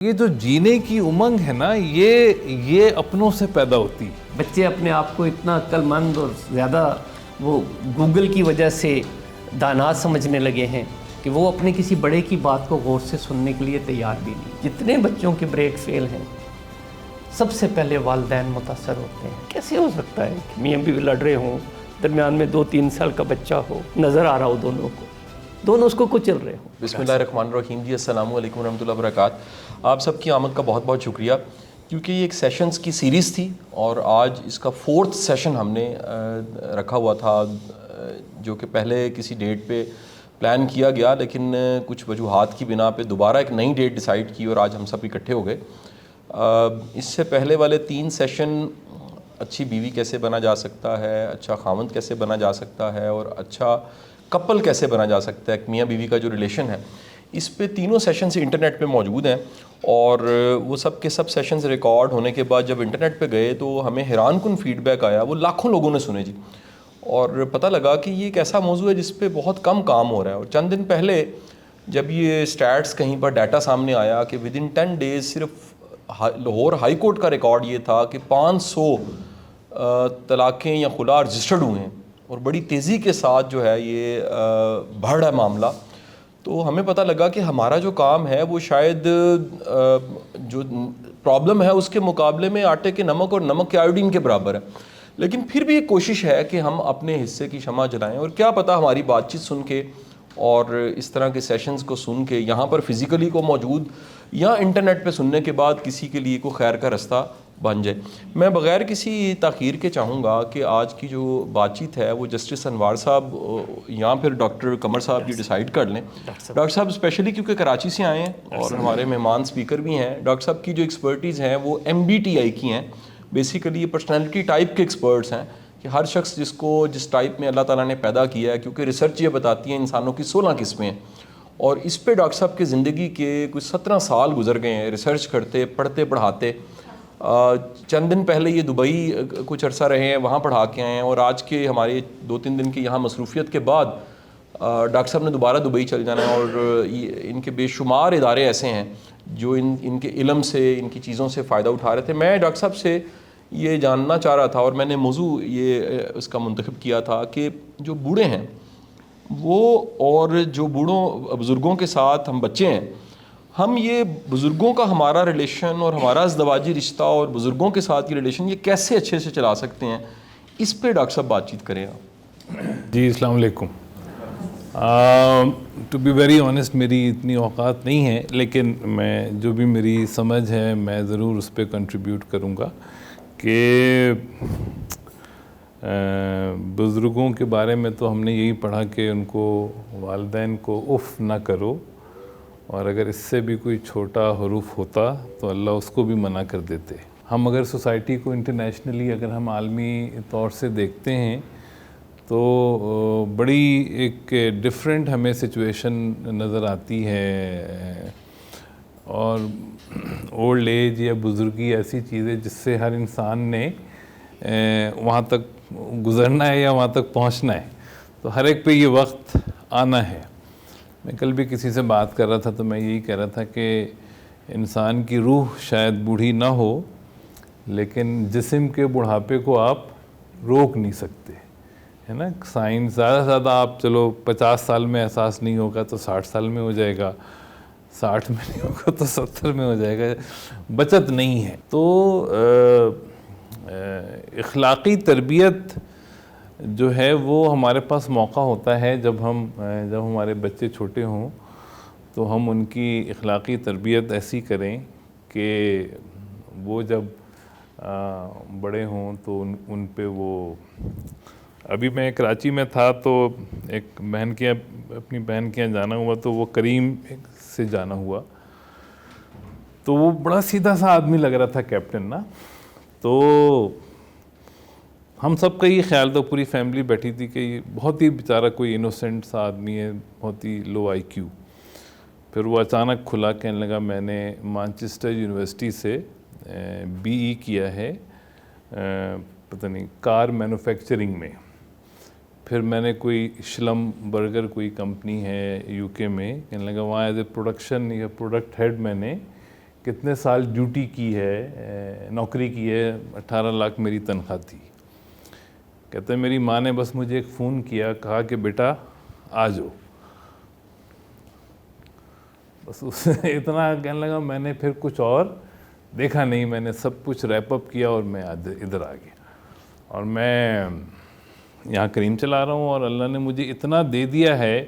یہ جو جینے کی امنگ ہے نا یہ اپنوں سے پیدا ہوتی ہے. بچے اپنے آپ کو اتنا عقل مند اور زیادہ وہ گوگل کی وجہ سے دانا سمجھنے لگے ہیں کہ وہ اپنے کسی بڑے کی بات کو غور سے سننے کے لیے تیار بھی نہیں. جتنے بچوں کے بریک فیل ہیں سب سے پہلے والدین متاثر ہوتے ہیں. کیسے ہو سکتا ہے کہ میاں بیوی لڑ رہے ہوں، درمیان میں 2-3 سال کا بچہ ہو، نظر آ رہا ہو دونوں اس کو کچل رہے ہوں. بسم اللہ الرحمن الرحیم. جی السلام علیکم ورحمۃ اللہ وبرکاتہ. آپ سب کی آمد کا بہت بہت شکریہ، کیونکہ یہ ایک سیشنز کی سیریز تھی اور آج اس کا 4تھ سیشن ہم نے رکھا ہوا تھا، جو کہ پہلے کسی ڈیٹ پہ پلان کیا گیا، لیکن کچھ وجوہات کی بنا پہ دوبارہ ایک نئی ڈیٹ ڈیسائیڈ کی اور آج ہم سب اکٹھے ہو گئے. اس سے پہلے والے 3 سیشن اچھی بیوی کیسے بنا جا سکتا ہے، اچھا خاوند کیسے بنا جا سکتا ہے اور اچھا کپل کیسے بنا جا سکتا ہے، ایک میاں بیوی کا جو ریلیشن ہے، اس پہ تینوں سیشنز انٹرنیٹ پہ موجود ہیں. اور وہ سب کے سب سیشنز ریکارڈ ہونے کے بعد جب انٹرنیٹ پہ گئے تو ہمیں حیران کن فیڈ بیک آیا. وہ لاکھوں لوگوں نے سنے جی، اور پتہ لگا کہ یہ ایک ایسا موضوع ہے جس پہ بہت کم کام ہو رہا ہے. اور چند دن پہلے جب یہ اسٹیٹس کہیں پر ڈیٹا سامنے آیا کہ ود ان 10 days صرف لاہور ہائی کورٹ کا ریکارڈ یہ تھا کہ 500 طلاقیں یا خلا رجسٹرڈ ہوئے ہیں اور بڑی تیزی کے ساتھ جو ہے یہ بڑھ رہا ہے معاملہ. تو ہمیں پتہ لگا کہ ہمارا جو کام ہے وہ شاید جو پرابلم ہے اس کے مقابلے میں آٹے کے نمک اور نمک کے آیوڈین کے برابر ہے. لیکن پھر بھی ایک کوشش ہے کہ ہم اپنے حصے کی شمع جلائیں، اور کیا پتہ ہماری بات چیت سن کے اور اس طرح کے سیشنز کو سن کے یہاں پر فزیکلی کو موجود یا انٹرنیٹ پہ سننے کے بعد کسی کے لیے کوئی خیر کا رستہ بن جائے. میں بغیر کسی تاخیر کے چاہوں گا کہ آج کی جو بات چیت ہے وہ جسٹس انوار صاحب یا پھر ڈاکٹر قمر صاحب یہ ڈیسائیڈ کر لیں. ڈاکٹر صاحب اسپیشلی کیونکہ کراچی سے آئے ہیں اور ہمارے مہمان اسپیکر بھی ہیں. ڈاکٹر صاحب کی جو ایکسپرٹیز ہیں وہ MBTI کی ہیں. بیسیکلی یہ پرسنالٹی ٹائپ کے ایکسپرٹس ہیں کہ ہر شخص جس ٹائپ میں اللہ تعالیٰ نے پیدا کیا ہے، کیونکہ ریسرچ یہ بتاتی ہے انسانوں کی 16 قسمیں ہیں، اور اس پہ ڈاکٹر صاحب کی زندگی کے کچھ 17 سال گزر گئے ہیں ریسرچ کرتے، پڑھتے پڑھاتے. چند دن پہلے یہ دبئی کچھ عرصہ رہے ہیں، وہاں پڑھا کے آئے ہیں، اور آج کے ہمارے 2-3 دن کی یہاں مصروفیت کے بعد ڈاکٹر صاحب نے دوبارہ دبئی چل جانا ہے. اور ان کے بے شمار ادارے ایسے ہیں جو ان کے علم سے، ان کی چیزوں سے فائدہ اٹھا رہے تھے. میں ڈاکٹر صاحب سے یہ جاننا چاہ رہا تھا اور میں نے موضوع یہ اس کا منتخب کیا تھا کہ جو بوڑھے ہیں وہ، اور جو بزرگوں کے ساتھ ہم بچے ہیں، ہم یہ بزرگوں کا ہمارا ریلیشن اور ہمارا ازدواجی رشتہ اور بزرگوں کے ساتھ یہ ریلیشن یہ کیسے اچھے سے چلا سکتے ہیں، اس پہ ڈاکٹر صاحب بات چیت کریں آپ. جی السلام علیکم. ٹو بی ویری آنیسٹ میری اتنی اوقات نہیں ہے، لیکن میں جو بھی میری سمجھ ہے میں ضرور اس پہ کنٹریبیوٹ کروں گا کہ بزرگوں کے بارے میں تو ہم نے یہی پڑھا کہ ان کو والدین کو اف نہ کرو، اور اگر اس سے بھی کوئی چھوٹا حروف ہوتا تو اللہ اس کو بھی منع کر دیتے. ہم اگر سوسائٹی کو انٹرنیشنلی اگر ہم عالمی طور سے دیکھتے ہیں تو بڑی ایک ڈفرینٹ ہمیں سچویشن نظر آتی ہے. اور اولڈ ایج یا بزرگی ایسی چیز ہے جس سے ہر انسان نے وہاں تک گزرنا ہے یا وہاں تک پہنچنا ہے، تو ہر ایک پہ یہ وقت آنا ہے. میں کل بھی کسی سے بات کر رہا تھا تو میں یہی کہہ رہا تھا کہ انسان کی روح شاید بوڑھی نہ ہو، لیکن جسم کے بڑھاپے کو آپ روک نہیں سکتے، ہے نا. سائنس زیادہ سے زیادہ آپ چلو 50 سال میں احساس نہیں ہوگا تو 60 سال میں ہو جائے گا، 60 میں نہیں ہوگا تو 70 میں ہو جائے گا. بچت نہیں ہے. تو اخلاقی تربیت جو ہے وہ ہمارے پاس موقع ہوتا ہے جب ہمارے بچے چھوٹے ہوں تو ہم ان کی اخلاقی تربیت ایسی کریں کہ وہ جب بڑے ہوں تو ان پہ وہ. ابھی میں کراچی میں تھا تو ایک اپنی بہن کے یہاں جانا ہوا تو وہ کریم سے جانا ہوا، تو وہ بڑا سیدھا سا آدمی لگ رہا تھا کیپٹن نا. تو ہم سب کا یہ خیال تھا، پوری فیملی بیٹھی تھی کہ یہ بہت ہی بیچارہ کوئی انوسینٹ سا آدمی ہے، بہت ہی لو IQ. پھر وہ اچانک کھلا کہنے لگا میں نے مانچسٹر یونیورسٹی سے BE کیا ہے پتہ نہیں کار مینوفیکچرنگ میں. پھر میں نے کوئی شلم برگر کوئی کمپنی ہے UK میں، کہنے لگا وہاں ایز اے پروڈکشن یا پروڈکٹ ہیڈ میں نے کتنے سال ڈیوٹی کی ہے, نوکری کی ہے, 18 لاکھ میری تنخواہ تھی. کہتے ہیں میری ماں نے بس مجھے ایک فون کیا, کہا کہ بیٹا آ جاؤ, بس اس اتنا کہنے لگا. میں نے پھر کچھ اور دیکھا نہیں, میں نے سب کچھ ریپ اپ کیا اور میں ادھر آ گیا. اور میں یہاں کریم چلا رہا ہوں, اور اللہ نے مجھے اتنا دے دیا ہے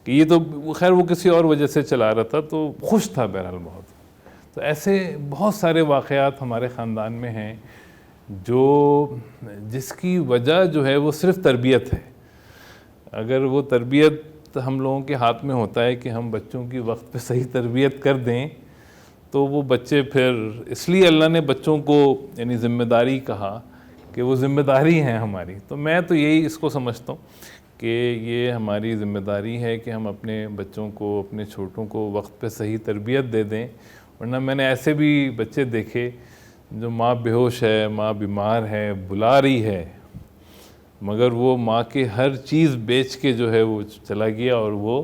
کہ یہ تو خیر وہ کسی اور وجہ سے چلا رہا تھا, تو خوش تھا بہرحال بہت. تو ایسے بہت سارے واقعات ہمارے خاندان میں ہیں جس کی وجہ جو ہے وہ صرف تربیت ہے. اگر وہ تربیت ہم لوگوں کے ہاتھ میں ہوتا ہے کہ ہم بچوں کی وقت پہ صحیح تربیت کر دیں, تو وہ بچے پھر, اس لیے اللہ نے بچوں کو یعنی ذمہ داری کہا کہ وہ ذمہ داری ہیں ہماری. تو میں تو یہی اس کو سمجھتا ہوں کہ یہ ہماری ذمہ داری ہے کہ ہم اپنے بچوں کو, اپنے چھوٹوں کو وقت پہ صحیح تربیت دے دیں. ورنہ میں نے ایسے بھی بچے دیکھے جو ماں بے ہوش ہے, ماں بیمار ہے, بلا رہی ہے, مگر وہ ماں کے ہر چیز بیچ کے جو ہے وہ چلا گیا, اور وہ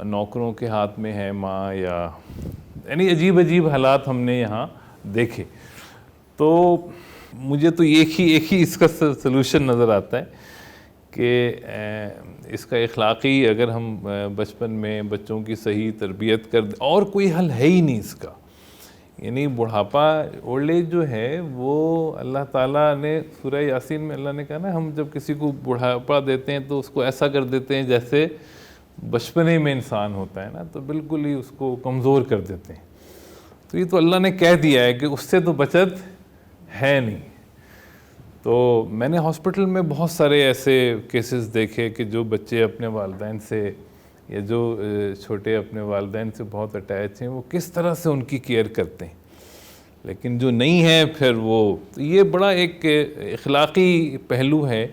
نوکروں کے ہاتھ میں ہے ماں, یا یعنی عجیب عجیب حالات ہم نے یہاں دیکھے. تو مجھے تو ایک ہی اس کا سلوشن نظر آتا ہے کہ اس کا اخلاقی, اگر ہم بچپن میں بچوں کی صحیح تربیت کر دیں, اور کوئی حل ہے ہی نہیں اس کا. یعنی بڑھاپا, اولڈ ایج جو ہے وہ اللہ تعالیٰ نے سورہ یاسین میں اللہ نے کہا نا, ہم جب کسی کو بڑھاپا دیتے ہیں تو اس کو ایسا کر دیتے ہیں جیسے بچپنے میں انسان ہوتا ہے نا, تو بالکل ہی اس کو کمزور کر دیتے ہیں. تو یہ تو اللہ نے کہہ دیا ہے کہ اس سے تو بچت ہے نہیں. تو میں نے ہاسپٹل میں بہت سارے ایسے کیسز دیکھے کہ جو بچے اپنے والدین سے, یا جو چھوٹے اپنے والدین سے بہت اٹیچ ہیں, وہ کس طرح سے ان کی کیئر کرتے ہیں. لیکن جو نہیں ہے پھر وہ, یہ بڑا ایک اخلاقی پہلو ہے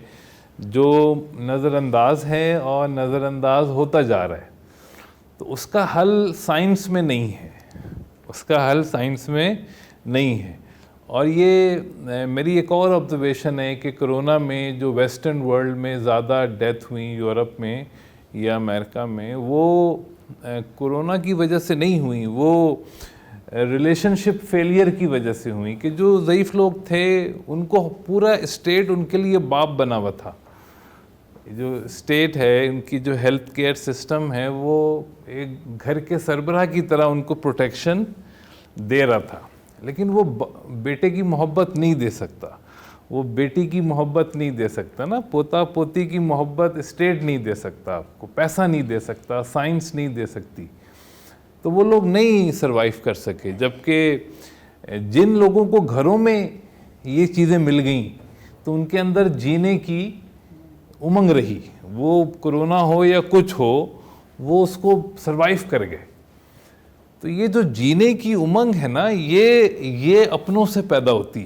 جو نظر انداز ہے اور نظر انداز ہوتا جا رہا ہے. تو اس کا حل سائنس میں نہیں ہے, اس کا حل سائنس میں نہیں ہے. اور یہ میری ایک اور آبزرویشن ہے کہ کرونا میں جو ویسٹرن ورلڈ میں زیادہ ڈیتھ ہوئیں یورپ میں یا امریکہ میں, وہ کرونا کی وجہ سے نہیں ہوئیں, وہ ریلیشن شپ فیلئر کی وجہ سے ہوئیں. کہ جو ضعیف لوگ تھے ان کو پورا اسٹیٹ ان کے لیے باپ بنا ہوا تھا. جو اسٹیٹ ہے, ان کی جو ہیلتھ کیئر سسٹم ہے, وہ ایک گھر کے سربراہ کی طرح ان کو پروٹیکشن دے رہا تھا. لیکن وہ بیٹے کی محبت نہیں دے سکتا, وہ بیٹی کی محبت نہیں دے سکتا نا, پوتا پوتی کی محبت اسٹیٹ نہیں دے سکتا, آپ کو پیسہ نہیں دے سکتا, سائنس نہیں دے سکتی. تو وہ لوگ نہیں سروائیو کر سکے. جبکہ جن لوگوں کو گھروں میں یہ چیزیں مل گئیں تو ان کے اندر جینے کی امنگ رہی, وہ کرونا ہو یا کچھ ہو وہ اس کو سروائیو کر گئے. تو یہ جو جینے کی امنگ ہے نا, یہ اپنوں سے پیدا ہوتی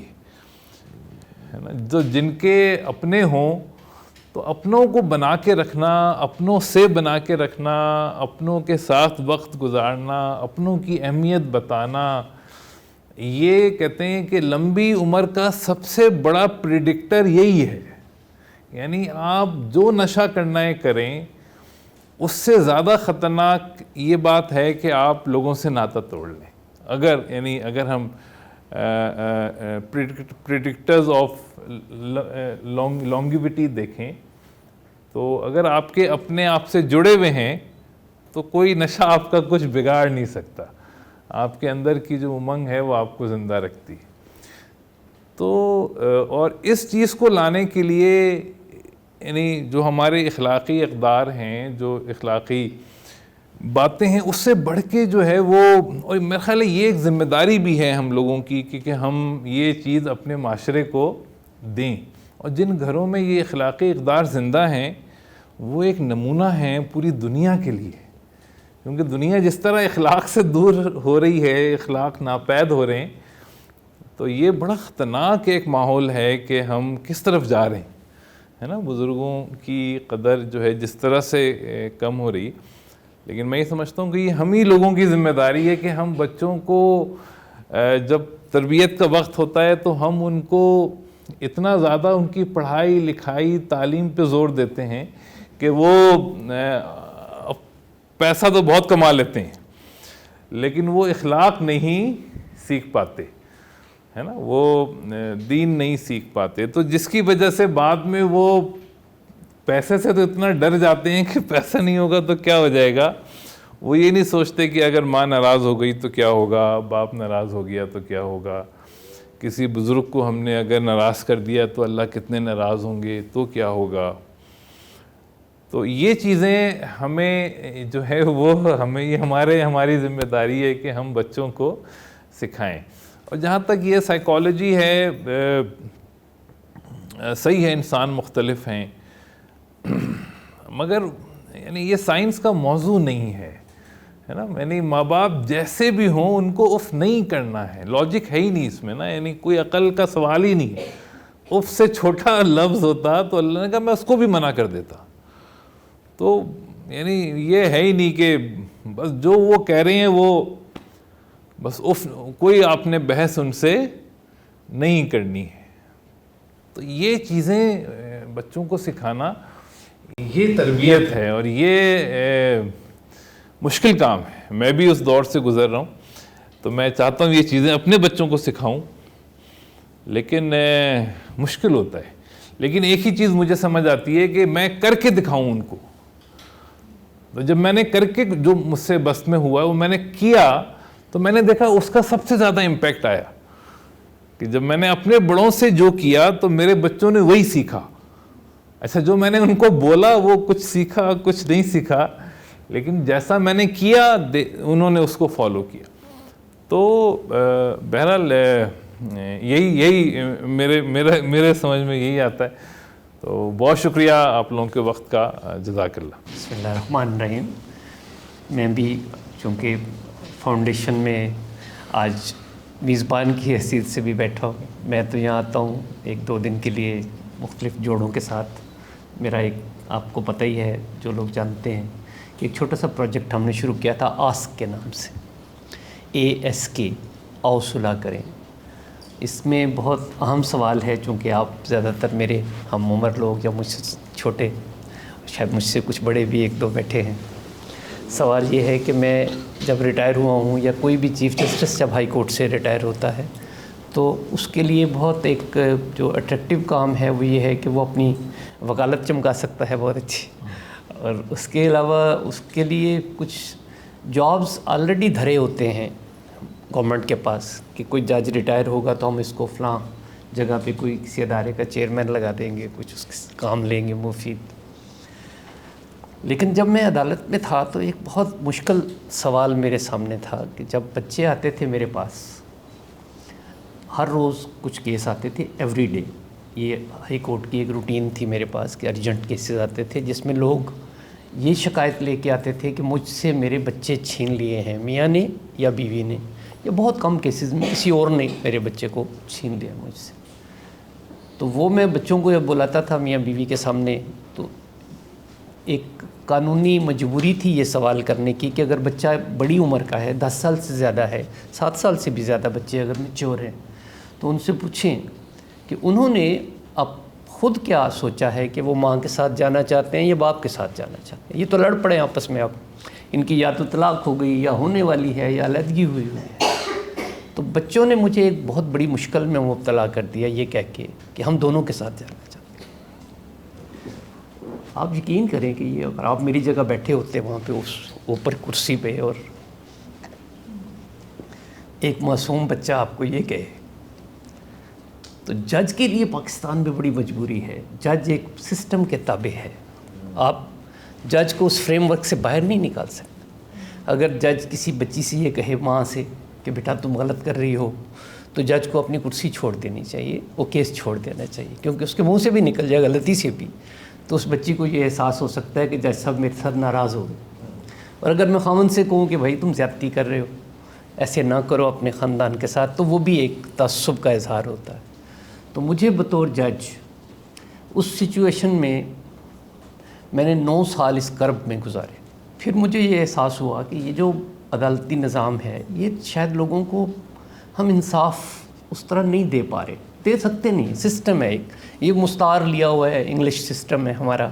ہے نا. جو جن کے اپنے ہوں تو اپنوں کو بنا کے رکھنا, اپنوں سے بنا کے رکھنا, اپنوں کے ساتھ وقت گزارنا, اپنوں کی اہمیت بتانا, یہ کہتے ہیں کہ لمبی عمر کا سب سے بڑا پریڈکٹر یہی ہے. یعنی آپ جو نشہ کرنا ہے کریں, اس سے زیادہ خطرناک یہ بات ہے کہ آپ لوگوں سے ناطہ توڑ لیں. اگر ہم پریڈکٹرز آف لانگیوٹی دیکھیں, تو اگر آپ کے اپنے آپ سے جڑے ہوئے ہیں تو کوئی نشہ آپ کا کچھ بگاڑ نہیں سکتا. آپ کے اندر کی جو امنگ ہے وہ آپ کو زندہ رکھتی. تو اور اس چیز کو لانے کے لیے یعنی جو ہمارے اخلاقی اقدار ہیں, جو اخلاقی باتیں ہیں, اس سے بڑھ کے جو ہے وہ, اور میرا خیال ہے یہ ایک ذمہ داری بھی ہے ہم لوگوں کی کہ ہم یہ چیز اپنے معاشرے کو دیں. اور جن گھروں میں یہ اخلاقی اقدار زندہ ہیں وہ ایک نمونہ ہیں پوری دنیا کے لیے. کیونکہ دنیا جس طرح اخلاق سے دور ہو رہی ہے, اخلاق ناپید ہو رہے ہیں, تو یہ بڑا خطرناک ایک ماحول ہے کہ ہم کس طرف جا رہے ہیں, ہے نا. بزرگوں کی قدر جو ہے جس طرح سے کم ہو رہی. لیکن میں یہ سمجھتا ہوں کہ یہ ہم ہی لوگوں کی ذمہ داری ہے کہ ہم بچوں کو جب تربیت کا وقت ہوتا ہے تو ہم ان کو اتنا زیادہ ان کی پڑھائی لکھائی تعلیم پہ زور دیتے ہیں کہ وہ پیسہ تو بہت کما لیتے ہیں, لیکن وہ اخلاق نہیں سیکھ پاتے، ہے نا، وہ دین نہیں سیکھ پاتے، تو جس کی وجہ سے بعد میں وہ پیسے سے تو اتنا ڈر جاتے ہیں کہ پیسہ نہیں ہوگا تو کیا ہو جائے گا. وہ یہ نہیں سوچتے کہ اگر ماں ناراض ہو گئی تو کیا ہوگا، باپ ناراض ہو گیا تو کیا ہوگا، کسی بزرگ کو ہم نے اگر ناراض کر دیا تو اللہ کتنے ناراض ہوں گے تو کیا ہوگا. تو یہ چیزیں ہمیں جو ہے وہ ہمیں یہ ہماری ذمہ داری ہے کہ ہم بچوں کو سکھائیں. اور جہاں تک یہ سائیکالوجی ہے، صحیح ہے انسان مختلف ہیں، مگر یعنی یہ سائنس کا موضوع نہیں ہے نا. یعنی ماں باپ جیسے بھی ہوں ان کو اف نہیں کرنا ہے، لاجک ہے ہی نہیں اس میں نا، یعنی کوئی عقل کا سوال ہی نہیں. اف سے چھوٹا لفظ ہوتا تو اللہ نے کہا میں اس کو بھی منع کر دیتا. تو یعنی یہ ہے ہی نہیں کہ بس جو وہ کہہ رہے ہیں وہ بس اف، کوئی آپ نے بحث ان سے نہیں کرنی ہے. تو یہ چیزیں بچوں کو سکھانا یہ تربیت ہے، اور یہ مشکل کام ہے. میں بھی اس دور سے گزر رہا ہوں، تو میں چاہتا ہوں یہ چیزیں اپنے بچوں کو سکھاؤں، لیکن مشکل ہوتا ہے. لیکن ایک ہی چیز مجھے سمجھ آتی ہے کہ میں کر کے دکھاؤں ان کو. تو جب میں نے کر کے جو مجھ سے بس میں ہوا وہ میں نے کیا، تو میں نے دیکھا اس کا سب سے زیادہ امپیکٹ آیا کہ جب میں نے اپنے بڑوں سے جو کیا تو میرے بچوں نے وہی سیکھا. اچھا جو میں نے ان کو بولا وہ کچھ سیکھا کچھ نہیں سیکھا، لیکن جیسا میں نے کیا انہوں نے اس کو فالو کیا. تو بہرحال یہی میرے سمجھ میں یہی آتا ہے. تو بہت شکریہ آپ لوگوں کے وقت کا، جزاک اللہ. بسم اللہ الرحمن الرحیم. میں بھی چونکہ فاؤنڈیشن میں آج میزبان کی حیثیت سے بھی بیٹھا ہوں. میں تو یہاں آتا ہوں 1-2 دن کے لیے مختلف جوڑوں کے ساتھ. میرا ایک آپ کو پتہ ہی ہے، جو لوگ جانتے ہیں، کہ ایک چھوٹا سا پروجیکٹ ہم نے شروع کیا تھا آسک کے نام سے، ASK، آؤ صلح کریں. اس میں بہت اہم سوال ہے، چونکہ آپ زیادہ تر میرے ہم عمر لوگ یا مجھ سے چھوٹے، شاید مجھ سے کچھ بڑے بھی 1-2 بیٹھے ہیں. سوال یہ ہے کہ میں جب ریٹائر ہوا ہوں، یا کوئی بھی چیف جسٹس جب ہائی کورٹ سے ریٹائر ہوتا ہے، تو اس کے لیے بہت ایک جو اٹریکٹیو کام ہے وہ یہ ہے کہ وہ اپنی وکالت چمکا سکتا ہے بہت اچھی. اور اس کے علاوہ اس کے لیے کچھ جابز آلریڈی دھرے ہوتے ہیں گورنمنٹ کے پاس، کہ کوئی جج ریٹائر ہوگا تو ہم اس کو فلاں جگہ پہ کوئی کسی ادارے کا چیئرمین لگا دیں گے، کچھ اس کے کام لیں گے مفید. لیکن جب میں عدالت میں تھا تو ایک بہت مشکل سوال میرے سامنے تھا کہ جب بچے آتے تھے میرے پاس، ہر روز کچھ کیس آتے تھے، ایوری ڈے. یہ ہائی کورٹ کی ایک روٹین تھی میرے پاس کہ ارجنٹ کیسز آتے تھے، جس میں لوگ یہ شکایت لے کے آتے تھے کہ مجھ سے میرے بچے چھین لیے ہیں، میاں نے یا بیوی نے، یا بہت کم کیسز میں کسی اور نے میرے بچے کو چھین لیا مجھ سے. تو وہ میں بچوں کو جب بلاتا تھا میاں بیوی کے سامنے، تو ایک قانونی مجبوری تھی یہ سوال کرنے کی کہ اگر بچہ بڑی عمر کا ہے، 10 سال سے زیادہ ہے، 7 سال سے بھی زیادہ بچے اگر میچور ہیں، تو ان سے پوچھیں کہ انہوں نے اب خود کیا سوچا ہے کہ وہ ماں کے ساتھ جانا چاہتے ہیں یا باپ کے ساتھ جانا چاہتے ہیں. یہ تو لڑ پڑے آپس میں، اب ان کی یا تو طلاق ہو گئی یا ہونے والی ہے یا علیحدگی ہوئی ہے. تو بچوں نے مجھے ایک بہت بڑی مشکل میں مبتلا کر دیا یہ کہہ کے کہ ہم دونوں کے ساتھ جانا چاہتے ہیں. آپ یقین کریں کہ یہ اگر آپ میری جگہ بیٹھے ہوتے وہاں پہ اس اوپر کرسی پہ، اور ایک معصوم بچہ آپ کو یہ کہے، تو جج کے لیے پاکستان میں بڑی مجبوری ہے. جج ایک سسٹم کے تابع ہے، آپ جج کو اس فریم ورک سے باہر نہیں نکال سکتے. اگر جج کسی بچی سے یہ کہے ماں سے کہ بیٹا تم غلط کر رہی ہو، تو جج کو اپنی کرسی چھوڑ دینی چاہیے، وہ کیس چھوڑ دینا چاہیے، کیونکہ اس کے منہ سے بھی نکل جائے غلطی سے بھی، تو اس بچی کو یہ احساس ہو سکتا ہے کہ جج صاحب میرے ساتھ ناراض ہو گئے. اور اگر میں خاوند سے کہوں کہ بھائی تم زیادتی کر رہے ہو، ایسے نہ کرو اپنے خاندان کے ساتھ، تو وہ بھی ایک تعصب کا اظہار ہوتا ہے. تو مجھے بطور جج اس سچویشن میں نے 9 سال اس کرب میں گزارے. پھر مجھے یہ احساس ہوا کہ یہ جو عدالتی نظام ہے، یہ شاید لوگوں کو ہم انصاف اس طرح نہیں دے پا رہے، دے سکتے نہیں. سسٹم ہے ایک، یہ مستعار لیا ہوا ہے، انگلش سسٹم ہے ہمارا،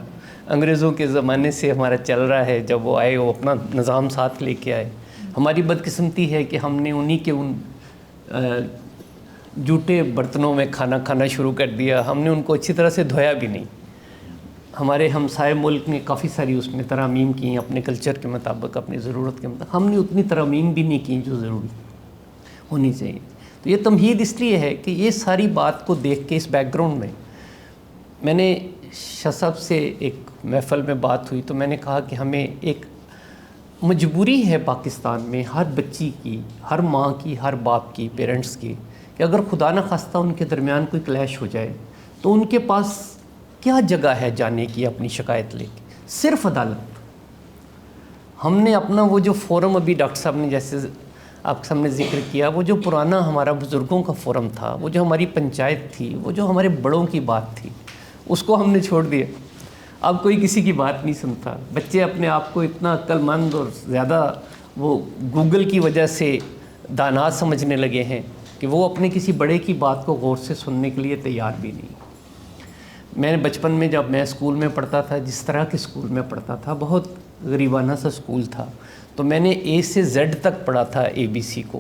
انگریزوں کے زمانے سے ہمارا چل رہا ہے. جب وہ آئے وہ اپنا نظام ساتھ لے کے آئے. ہماری بدقسمتی ہے کہ ہم نے انہی کے ان جھوٹے برتنوں میں کھانا کھانا شروع کر دیا. ہم نے ان کو اچھی طرح سے دھویا بھی نہیں. ہمارے ہمسائے ملک نے کافی ساری اس میں ترامیم کی اپنے کلچر کے مطابق, اپنی ضرورت کے مطابق. ہم نے اتنی ترامیم بھی نہیں کی جو ضروری ہونی چاہیے. تو یہ تمہید اس لیے ہے کہ یہ ساری بات کو دیکھ کے اس بیک گراؤنڈ میں نے شاہ صاحب سے ایک محفل میں بات ہوئی تو میں نے کہا کہ ہمیں ایک مجبوری ہے پاکستان میں ہر بچی کی, ہر ماں کی, ہر باپ کی, پیرنٹس کی, کہ اگر خدا نہ خواستہ ان کے درمیان کوئی کلیش ہو جائے تو ان کے پاس کیا جگہ ہے جانے کی اپنی شکایت لے کے؟ صرف عدالت. ہم نے اپنا وہ جو فورم ابھی ڈاکٹر صاحب نے جیسے آپ کے سامنے ذکر کیا, وہ جو پرانا ہمارا بزرگوں کا فورم تھا, وہ جو ہماری پنچایت تھی, وہ جو ہمارے بڑوں کی بات تھی, اس کو ہم نے چھوڑ دیا. اب کوئی کسی کی بات نہیں سنتا. بچے اپنے آپ کو اتنا عقل مند اور زیادہ وہ گوگل کی وجہ سے دانا سمجھنے لگے ہیں کہ وہ اپنے کسی بڑے کی بات کو غور سے سننے کے لیے تیار بھی نہیں. میں نے بچپن میں جب میں اسکول میں پڑھتا تھا, جس طرح کے اسکول میں پڑھتا تھا, بہت غریبانہ سا اسکول تھا, تو میں نے اے سے زیڈ تک پڑھا تھا ABC کو.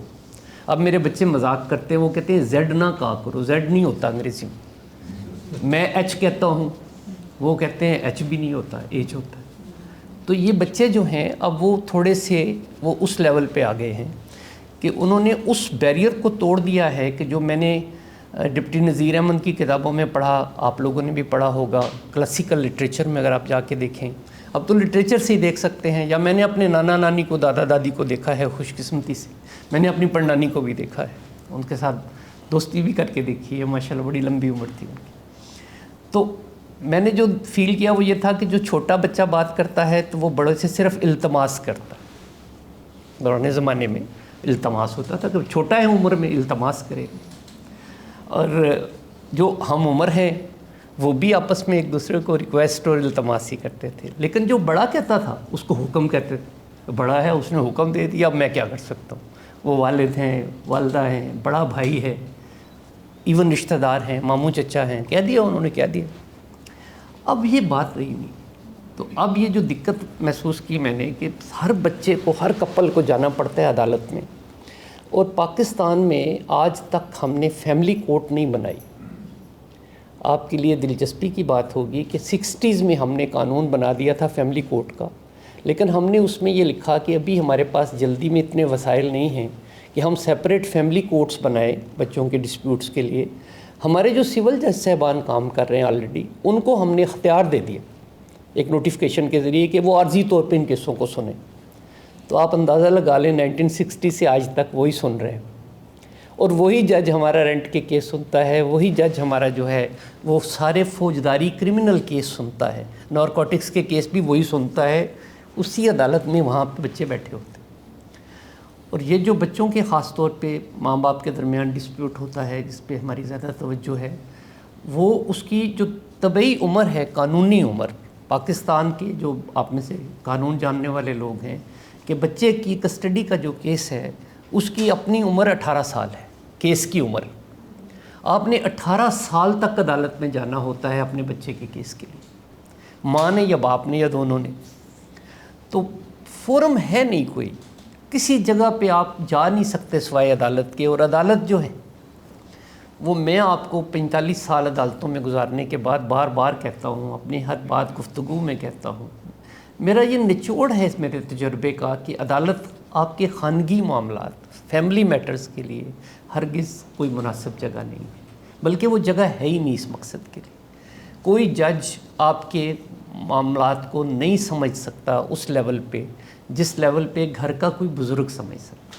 اب میرے بچے مذاق کرتے ہیں, وہ کہتے ہیں زیڈ نہ کہا کرو, زیڈ نہیں ہوتا انگریزی میں. میں ایچ کہتا ہوں, وہ کہتے ہیں ایچ بھی نہیں ہوتا, ایچ ہوتا ہے. تو یہ بچے جو ہیں اب وہ تھوڑے سے وہ اس لیول پہ آ گئے ہیں کہ انہوں نے اس بیریئر کو توڑ دیا ہے کہ جو میں نے ڈپٹی نذیر احمد کی کتابوں میں پڑھا, آپ لوگوں نے بھی پڑھا ہوگا, کلاسیکل لٹریچر میں اگر آپ جا کے دیکھیں, اب تو لٹریچر سے ہی دیکھ سکتے ہیں, یا میں نے اپنے نانا نانی کو, دادا دادی کو دیکھا ہے خوش قسمتی سے, میں نے اپنی پڑنانی کو بھی دیکھا ہے, ان کے ساتھ دوستی بھی کر کے دیکھی ہے, ماشاءاللہ بڑی لمبی عمر تھی ان کی. تو میں نے جو فیل کیا وہ یہ تھا کہ جو چھوٹا بچہ بات کرتا ہے تو وہ بڑوں سے صرف التماس کرتا ہے. دوران زمانے میں التماس ہوتا تھا کہ چھوٹا ہے عمر میں التماس کرے, اور جو ہم عمر ہیں وہ بھی آپس میں ایک دوسرے کو ریکویسٹ اور التماس ہی کرتے تھے. لیکن جو بڑا کہتا تھا اس کو حکم کہتے تھے. بڑا ہے, اس نے حکم دے دیا, اب میں کیا کر سکتا ہوں. وہ والد ہیں, والدہ ہیں, بڑا بھائی ہے, ایون رشتہ دار ہیں, ماموں چچا ہیں, کہہ دیا انہوں نے, کہہ دیا. اب یہ بات رہی نہیں. تو اب یہ جو دقت محسوس کی میں نے کہ ہر بچے کو, ہر کپل کو جانا پڑتا ہے عدالت میں. اور پاکستان میں آج تک ہم نے فیملی کورٹ نہیں بنائی. آپ کے لیے دلچسپی کی بات ہوگی کہ 60s میں ہم نے قانون بنا دیا تھا فیملی کورٹ کا, لیکن ہم نے اس میں یہ لکھا کہ ابھی ہمارے پاس جلدی میں اتنے وسائل نہیں ہیں کہ ہم سیپریٹ فیملی کورٹس بنائیں بچوں کے ڈسپیوٹس کے لیے. ہمارے جو سول جج صاحبان کام کر رہے ہیں آلریڈی, ان کو ہم نے اختیار دے دیا ایک نوٹیفیکیشن کے ذریعے کہ وہ عارضی طور پہ ان کیسوں کو سنیں. تو آپ اندازہ لگا لیں 1960 سے آج تک وہی سن رہے ہیں, اور وہی جج ہمارا رینٹ کے کیس سنتا ہے, وہی جج ہمارا جو ہے وہ سارے فوجداری کرمنل کیس سنتا ہے, نارکوٹکس کے کیس بھی وہی سنتا ہے. اسی عدالت میں وہاں پہ بچے بیٹھے ہوتے ہیں. اور یہ جو بچوں کے خاص طور پہ ماں باپ کے درمیان ڈسپیوٹ ہوتا ہے, جس پہ ہماری زیادہ توجہ ہے, وہ اس کی جو طبعی عمر ہے, قانونی عمر, پاکستان کے جو آپ میں سے قانون جاننے والے لوگ ہیں, کہ بچے کی کسٹڈی کا جو کیس ہے اس کی اپنی عمر 18 سال ہے. کیس کی عمر آپ نے 18 سال تک عدالت میں جانا ہوتا ہے اپنے بچے کے کیس کے لیے, ماں نے یا باپ نے یا دونوں نے. تو فورم ہے نہیں کوئی, کسی جگہ پہ آپ جا نہیں سکتے سوائے عدالت کے. اور عدالت جو ہے وہ میں آپ کو 45 سال عدالتوں میں گزارنے کے بعد بار بار کہتا ہوں, اپنی ہر بات گفتگو میں کہتا ہوں, میرا یہ نچوڑ ہے اس میرے تجربے کا کہ عدالت آپ کے خانگی معاملات, فیملی میٹرز کے لیے ہرگز کوئی مناسب جگہ نہیں ہے, بلکہ وہ جگہ ہے ہی نہیں اس مقصد کے لیے. کوئی جج آپ کے معاملات کو نہیں سمجھ سکتا اس لیول پہ جس لیول پہ گھر کا کوئی بزرگ سمجھ سکتا.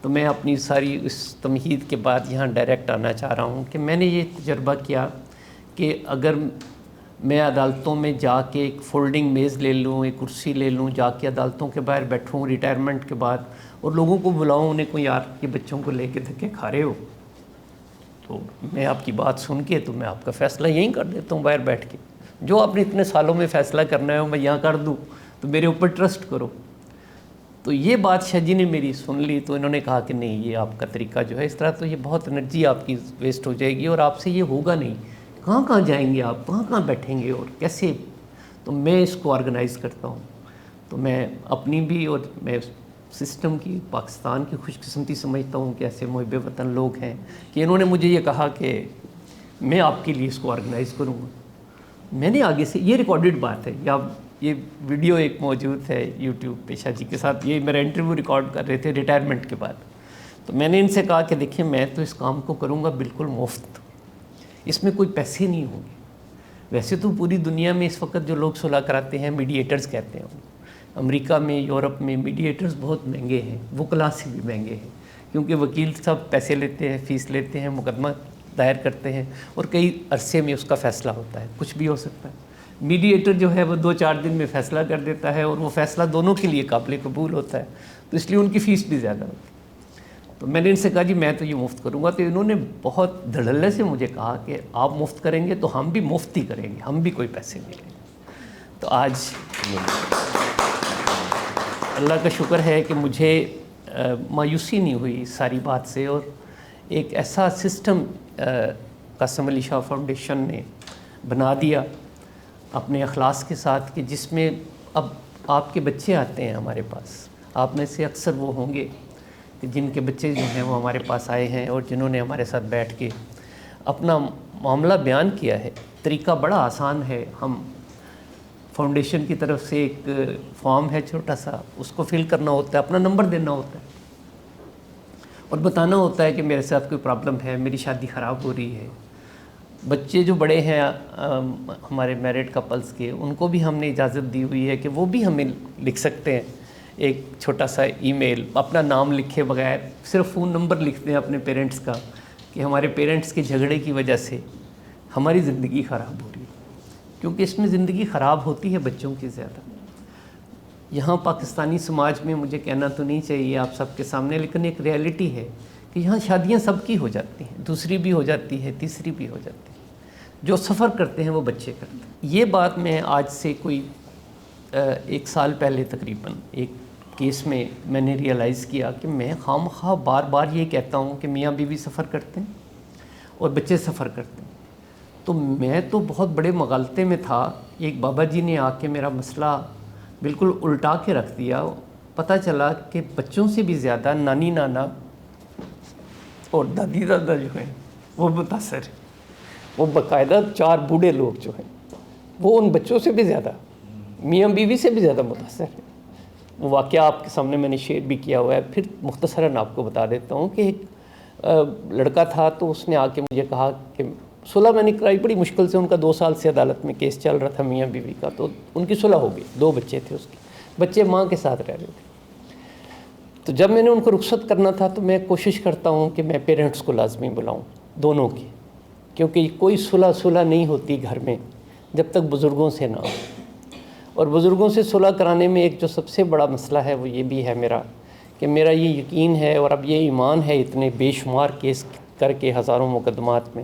تو میں اپنی ساری اس تمہید کے بعد یہاں ڈائریکٹ آنا چاہ رہا ہوں کہ میں نے یہ تجربہ کیا کہ اگر میں عدالتوں میں جا کے ایک فولڈنگ میز لے لوں, ایک کرسی لے لوں, جا کے عدالتوں کے باہر بیٹھوں ریٹائرمنٹ کے بعد, اور لوگوں کو بلاؤں, انہیں کوئی یار کے بچوں کو لے کے دھکے کھا رہے ہو, تو میں آپ کی بات سن کے تو میں آپ کا فیصلہ یہیں کر دیتا ہوں باہر بیٹھ کے. جو آپ نے اتنے سالوں میں فیصلہ کرنا ہے میں یہاں کر دوں, تو میرے اوپر ٹرسٹ کرو. تو یہ بات شاہ جی نے میری سن لی, تو انہوں نے کہا کہ نہیں, یہ آپ کا طریقہ جو ہے اس طرح تو یہ بہت انرجی آپ کی ویسٹ ہو جائے گی, اور آپ سے یہ ہوگا نہیں. کہاں کہاں جائیں گے آپ, کہاں کہاں بیٹھیں گے اور کیسے؟ تو میں اس کو آرگنائز کرتا ہوں. تو میں اپنی بھی اور میں سسٹم کی، پاکستان کی خوش قسمتی سمجھتا ہوں کہ ایسے محب وطن لوگ ہیں کہ انہوں نے مجھے یہ کہا کہ میں آپ کے لیے اس کو آرگنائز کروں گا. میں نے آگے سے، یہ ریکارڈڈ بات ہے، یا یہ ویڈیو ایک موجود ہے یوٹیوب پہ شاہ جی کے ساتھ، یہ میرا انٹرویو ریکارڈ کر رہے تھے ریٹائرمنٹ کے بعد. تو میں نے ان سے کہا کہ دیکھیں میں تو اس کام کو کروں گا بالکل مفت، اس میں کوئی پیسے نہیں ہوں گے. ویسے تو پوری دنیا میں اس وقت جو لوگ صلح کراتے ہیں میڈیٹرز کہتے ہیں. امریکہ میں، یورپ میں میڈیٹرز بہت مہنگے ہیں، وکلاء سے بھی مہنگے ہیں، کیونکہ وکیل سب پیسے لیتے ہیں، فیس لیتے ہیں، مقدمہ دائر کرتے ہیں اور کئی عرصے میں اس کا فیصلہ ہوتا ہے، کچھ بھی ہو سکتا ہے. میڈیٹر جو ہے وہ 2-4 دن میں فیصلہ کر دیتا ہے اور وہ فیصلہ دونوں کے لیے قابل قبول ہوتا ہے، تو اس لیے ان کی فیس بھی زیادہ ہوتی ہے. تو میں نے ان سے کہا جی میں تو یہ مفت کروں گا. تو انہوں نے بہت دھڑلے سے مجھے کہا کہ آپ مفت کریں گے تو ہم بھی مفت ہی کریں گے، ہم بھی کوئی پیسے نہیں لیں گے. تو آج اللہ کا شکر ہے کہ مجھے مایوسی نہیں ہوئی اس ساری بات سے، اور ایک ایسا سسٹم قاسم علی شاہ فاؤنڈیشن نے بنا دیا اپنے اخلاص کے ساتھ کہ جس میں اب آپ کے بچے آتے ہیں ہمارے پاس. آپ میں سے اکثر وہ ہوں گے کہ جن کے بچے جو ہیں وہ ہمارے پاس آئے ہیں اور جنہوں نے ہمارے ساتھ بیٹھ کے اپنا معاملہ بیان کیا ہے. طریقہ بڑا آسان ہے. ہم فاؤنڈیشن کی طرف سے ایک فارم ہے چھوٹا سا، اس کو فل کرنا ہوتا ہے، اپنا نمبر دینا ہوتا ہے اور بتانا ہوتا ہے کہ میرے ساتھ کوئی پرابلم ہے، میری شادی خراب ہو رہی ہے. بچے جو بڑے ہیں ہمارے میرڈ کپلز کے، ان کو بھی ہم نے اجازت دی ہوئی ہے کہ وہ بھی ہمیں لکھ سکتے ہیں ایک چھوٹا سا ای میل، اپنا نام لکھے بغیر صرف فون نمبر لکھتے ہیں اپنے پیرنٹس کا کہ ہمارے پیرنٹس کے جھگڑے کی وجہ سے ہماری زندگی خراب ہو رہی ہے. کیونکہ اس میں زندگی خراب ہوتی ہے بچوں کی زیادہ. یہاں پاکستانی سماج میں مجھے کہنا تو نہیں چاہیے آپ سب کے سامنے، لیکن ایک ریئلٹی ہے کہ یہاں شادیاں سب کی ہو جاتی ہیں، دوسری بھی ہو جاتی ہے، تیسری بھی ہو جاتی ہے. جو سفر کرتے ہیں وہ بچے کرتے ہیں. یہ بات میں آج سے کوئی 1 سال پہلے تقریباً ایک کیس میں نے ریئلائز کیا کہ میں خواہ بار بار یہ کہتا ہوں کہ میاں بیوی سفر کرتے ہیں اور بچے سفر کرتے ہیں. تو میں تو بہت بڑے مغالطے میں تھا. ایک بابا جی نے آ کے میرا مسئلہ بالکل الٹا کے رکھ دیا. پتہ چلا کہ بچوں سے بھی زیادہ نانی نانا اور دادی دادا جو ہیں وہ متاثر ہیں. وہ باقاعدہ 4 بوڑھے لوگ جو ہیں وہ ان بچوں سے بھی زیادہ، میاں بیوی سے بھی زیادہ متاثر ہیں. وہ واقعہ آپ کے سامنے میں نے شیئر بھی کیا ہوا ہے. پھر مختصراً آپ کو بتا دیتا ہوں کہ ایک لڑکا تھا تو اس نے آ کے مجھے کہا کہ صلح میں نے کرائی بڑی مشکل سے. ان کا 2 سال سے عدالت میں کیس چل رہا تھا میاں بیوی کا، تو ان کی صلح ہو گئی. 2 بچے تھے اس کے، بچے ماں کے ساتھ رہ رہے تھے. تو جب میں نے ان کو رخصت کرنا تھا تو میں کوشش کرتا ہوں کہ میں پیرنٹس کو لازمی بلاؤں دونوں کی، کیونکہ کوئی صلح نہیں ہوتی گھر میں جب تک بزرگوں سے نہ ہو. اور بزرگوں سے صلح کرانے میں ایک جو سب سے بڑا مسئلہ ہے وہ یہ بھی ہے میرا کہ میرا یہ یقین ہے اور اب یہ ایمان ہے اتنے بے شمار کیس کر کے، ہزاروں مقدمات میں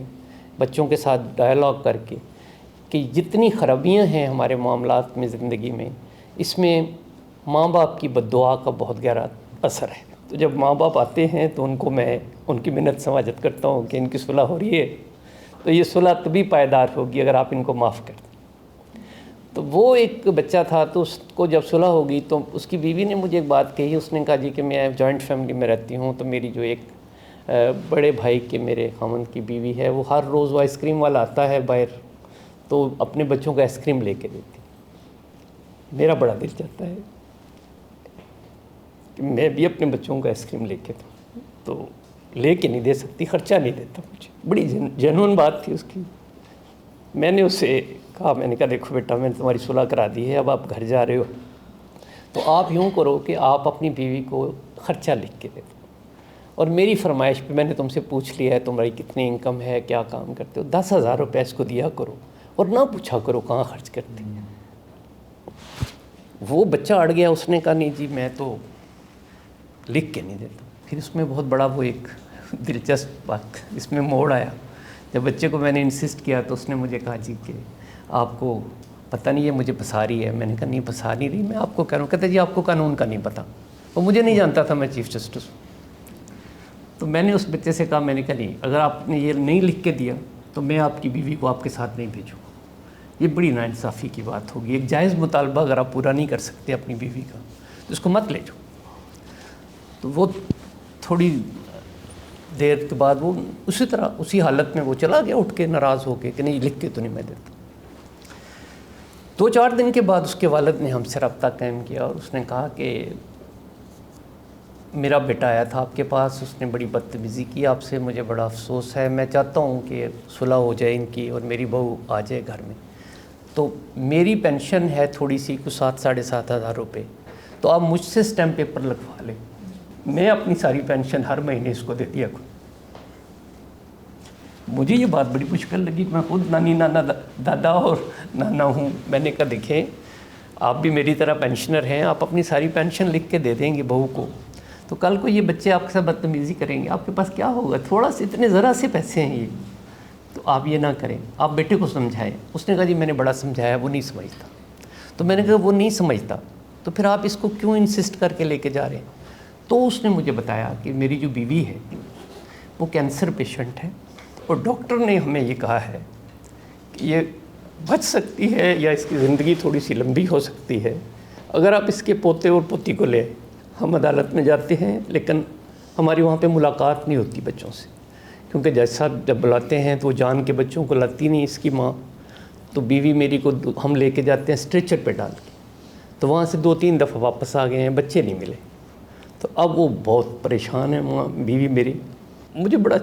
بچوں کے ساتھ ڈائلاگ کر کے، کہ جتنی خرابیاں ہیں ہمارے معاملات میں زندگی میں، اس میں ماں باپ کی بد دعا کا بہت گہرا اثر ہے. تو جب ماں باپ آتے ہیں تو ان کو میں ان کی منت سماجت کرتا ہوں کہ ان کی صلح ہو رہی ہے تو یہ صلح تبھی پائیدار ہوگی اگر آپ ان کو معاف کر دیں. تو وہ ایک بچہ تھا تو اس کو جب صلح ہو گئی تو اس کی بیوی نے مجھے ایک بات کہی. اس نے کہا جی کہ میں جوائنٹ فیملی میں رہتی ہوں تو میری جو ایک بڑے بھائی کے میرے خاوند کی بیوی ہے وہ ہر روز وہ آئس کریم والا آتا ہے باہر تو اپنے بچوں کو آئس کریم لے کے دیتی. میرا بڑا دل چاہتا ہے کہ میں بھی اپنے بچوں کو آئس کریم لے کے دوں، تو لے کے نہیں دے سکتی، خرچہ نہیں دیتا مجھے. بڑی جینون بات تھی اس کی. میں نے اسے کہا، میں نے کہا دیکھو بیٹا میں نے تمہاری صلح کرا دی ہے، اب آپ گھر جا رہے ہو تو آپ یوں کرو کہ آپ اپنی بیوی کو خرچہ لکھ کے دے دو، اور میری فرمائش پہ میں نے تم سے پوچھ لیا ہے تمہاری کتنی انکم ہے، کیا کام کرتے ہو، 10,000 روپے اس کو دیا کرو اور نہ پوچھا کرو کہاں خرچ کرتے ہیں. وہ بچہ اڑ گیا. اس نے کہا نہیں جی میں تو لکھ کے نہیں دیتا. پھر اس میں بہت بڑا وہ ایک دلچسپ بات اس میں موڑ آیا. جب بچے کو میں نے انسسٹ کیا تو اس نے مجھے کہا جی کہ آپ کو پتہ نہیں ہے مجھے پھنسا رہی ہے. میں نے کہا نہیں پھنسا نہیں رہی، میں آپ کو کہہ رہا ہوں. کہتے جی آپ کو قانون کا نہیں پتہ. وہ مجھے نہیں جانتا تھا میں چیف جسٹس ہوں. تو میں نے اس بچے سے کہا، میں نے کہا نہیں اگر آپ نے یہ نہیں لکھ کے دیا تو میں آپ کی بیوی کو آپ کے ساتھ نہیں بھیجوں. یہ بڑی ناانصافی کی بات ہوگی. ایک جائز مطالبہ اگر آپ پورا نہیں کر سکتے اپنی بیوی کا تو اس کو مت لے جاؤ. تو وہ تھوڑی دیر کے بعد وہ اسی طرح اسی حالت میں وہ چلا گیا اٹھ کے ناراض ہو کے کہ نہیں لکھ کے تو نہیں میں دیتا. 2-4 دن کے بعد اس کے والد نے ہم سے رابطہ قائم کیا اور اس نے کہا کہ میرا بیٹا آیا تھا آپ کے پاس, اس نے بڑی بدتمیزی کی آپ سے, مجھے بڑا افسوس ہے, میں چاہتا ہوں کہ صلح ہو جائے ان کی اور میری بہو آ جائے گھر میں. تو میری پینشن ہے تھوڑی سی کچھ 7-7.5 ہزار روپے, تو آپ مجھ سے اسٹیمپ پیپر لگوا لیں, میں اپنی ساری پینشن ہر مہینے اس کو دے دیا کروں. مجھے یہ بات بڑی مشکل لگی, میں خود نانی نانا دادا اور نانا ہوں. میں نے کہا دیکھیں آپ بھی میری طرح پینشنر ہیں, آپ اپنی ساری پینشن لکھ کے دے دیں گے بہو کو, تو کل کو یہ بچے آپ کے ساتھ بدتمیزی کریں گے, آپ کے پاس کیا ہوگا, تھوڑا سے اتنے ذرا سے پیسے ہیں یہ, تو آپ یہ نہ کریں, آپ بیٹے کو سمجھائیں. اس نے کہا جی میں نے بڑا سمجھایا, وہ نہیں سمجھتا. تو میں نے کہا وہ نہیں سمجھتا تو پھر آپ اس کو کیوں انسسٹ کر کے لے کے جا رہے ہیں. تو اس نے مجھے بتایا کہ میری جو بیوی ہے وہ کینسر پیشنٹ ہے اور ڈاکٹر نے ہمیں یہ کہا ہے کہ یہ بچ سکتی ہے یا اس کی زندگی تھوڑی سی لمبی ہو سکتی ہے اگر آپ اس کے پوتے اور پوتی کو لے. ہم عدالت میں جاتے ہیں لیکن ہماری وہاں پہ ملاقات نہیں ہوتی بچوں سے, کیونکہ جیسا جب بلاتے ہیں تو وہ جان کے بچوں کو لاتی نہیں اس کی ماں. تو بیوی میری کو ہم لے کے جاتے ہیں اسٹریچر پہ ڈال کے, تو وہاں سے 2-3 دفعہ واپس آ گئے ہیں, بچے نہیں ملے. تو اب وہ بہت پریشان ہے ماں بیوی میری. مجھے بڑا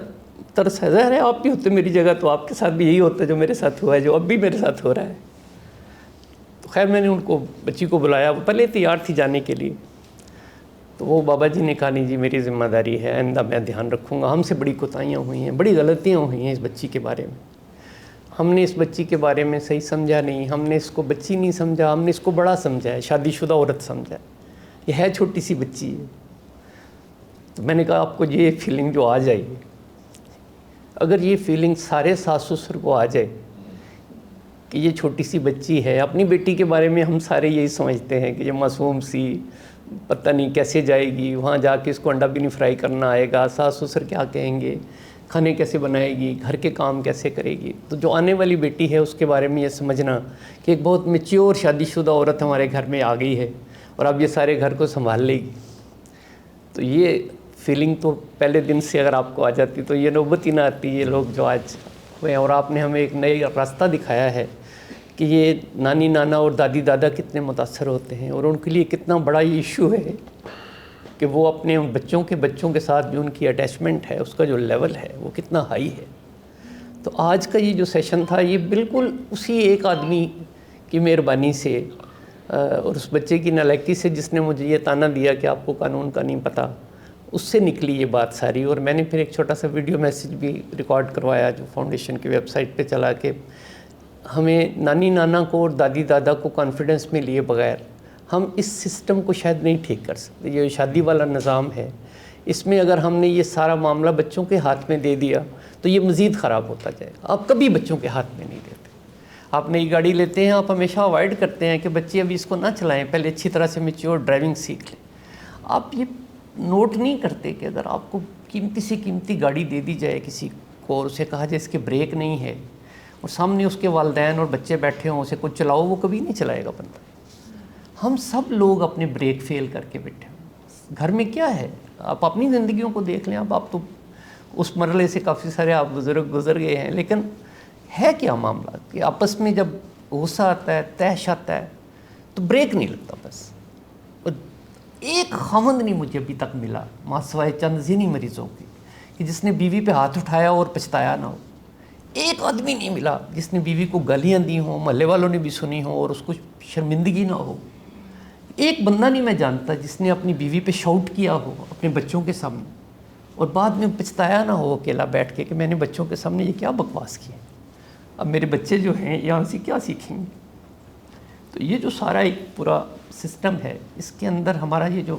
ترس ہے, ظاہر ہے آپ بھی ہوتے میری جگہ تو آپ کے ساتھ بھی یہی ہوتا ہے جو میرے ساتھ ہوا ہے, جو اب بھی میرے ساتھ ہو رہا ہے. تو خیر میں نے ان کو بچی کو بلایا, وہ پہلے تیار تھی جانے کے لیے. تو وہ بابا جی نے کہا نہیں جی میری ذمہ داری ہے, آئندہ میں دھیان رکھوں گا, ہم سے بڑی کوتاہیاں ہوئی ہیں, بڑی غلطیاں ہوئی ہیں اس بچی کے بارے میں. ہم نے اس بچی کے بارے میں صحیح سمجھا نہیں, ہم نے اس کو بچی نہیں سمجھا, ہم نے اس کو بڑا سمجھا ہے, شادی شدہ عورت سمجھا ہے, یہ ہے چھوٹی سی بچی ہے. تو میں نے کہا آپ کو یہ فیلنگ جو آ جائے, اگر یہ فیلنگ سارے ساس سسر کو آ جائے کہ یہ چھوٹی سی بچی ہے, اپنی بیٹی کے بارے میں ہم سارے یہی سمجھتے ہیں کہ یہ معصوم سی, پتہ نہیں کیسے جائے گی, وہاں جا کے اس کو انڈا بھی نہیں فرائی کرنا آئے گا, ساس سسر کیا کہیں گے, کھانے کیسے بنائے گی, گھر کے کام کیسے کرے گی. تو جو آنے والی بیٹی ہے اس کے بارے میں یہ سمجھنا کہ ایک بہت میچیور شادی شدہ عورت ہمارے گھر میں آ گئی ہے اور اب یہ سارے گھر کو سنبھال لے گی, تو یہ فیلنگ تو پہلے دن سے اگر آپ کو آ جاتی تو یہ نوبت ہی نہ آتی. یہ لوگ جو آج ہوئے ہیں, اور آپ نے ہمیں ایک نیا راستہ دکھایا ہے کہ یہ نانی نانا اور دادی دادا کتنے متاثر ہوتے ہیں, اور ان کے لیے کتنا بڑا یہ ایشو ہے کہ وہ اپنے بچوں کے ساتھ جو ان کی اٹیچمنٹ ہے اس کا جو لیول ہے وہ کتنا ہائی ہے. تو آج کا یہ جو سیشن تھا یہ بالکل اسی ایک آدمی کی مہربانی سے اور اس بچے کی نالائکی سے جس نے مجھے یہ تانا دیا کہ آپ کو قانون کا نہیں پتہ, اس سے نکلی یہ بات ساری. اور میں نے پھر ایک چھوٹا سا ویڈیو میسیج بھی ریکارڈ کروایا جو فاؤنڈیشن کی ویب سائٹ پہ چلا کہ ہمیں نانی نانا کو اور دادی دادا کو کانفیڈنس میں لیے بغیر ہم اس سسٹم کو شاید نہیں ٹھیک کر سکتے. یہ شادی والا نظام ہے, اس میں اگر ہم نے یہ سارا معاملہ بچوں کے ہاتھ میں دے دیا تو یہ مزید خراب ہوتا جائے گا. آپ کبھی بچوں کے ہاتھ میں نہیں دیتے. آپ نئی گاڑی لیتے ہیں, آپ ہمیشہ اوائڈ کرتے ہیں کہ بچے ابھی اس کو نہ چلائیں, پہلے اچھی طرح سے میچیور ڈرائیونگ سیکھ لیں. آپ یہ نوٹ نہیں کرتے کہ اگر آپ کو قیمتی سے قیمتی گاڑی دے دی جائے کسی کو اور اسے کہا جائے اس کے بریک نہیں ہے, اور سامنے اس کے والدین اور بچے بیٹھے ہوں, اسے کچھ چلاؤ, وہ کبھی نہیں چلائے گا بندہ. ہم سب لوگ اپنے بریک فیل کر کے بیٹھے ہیں. گھر میں کیا ہے, آپ اپنی زندگیوں کو دیکھ لیں. آپ تو اس مرحلے سے کافی سارے آپ بزرگ گزر گئے ہیں, لیکن ہے کیا معاملہ کہ آپس میں جب غصہ آتا ہے, طیش آتا ہے, تو بریک نہیں لگتا بس. اور ایک خاوند نہیں مجھے ابھی تک ملا ماں سوائے چند ذہنی مریضوں کے کہ جس نے بیوی پہ ہاتھ اٹھایا اور پچھتایا نہ ہو. ایک آدمی نہیں ملا جس نے بیوی کو گالیاں دی ہوں, محلے والوں نے بھی سنی ہوں اور اس کو شرمندگی نہ ہو. ایک بندہ نہیں میں جانتا جس نے اپنی بیوی پہ شاؤٹ کیا ہو اپنے بچوں کے سامنے اور بعد میں پچھتایا نہ ہو اکیلا بیٹھ کے کہ میں نے بچوں کے سامنے یہ کیا بکواس کی ہے, اب میرے بچے جو ہیں یہاں سے کیا سیکھیں گے. تو یہ جو سارا ایک پورا سسٹم ہے, اس کے اندر ہمارا یہ جو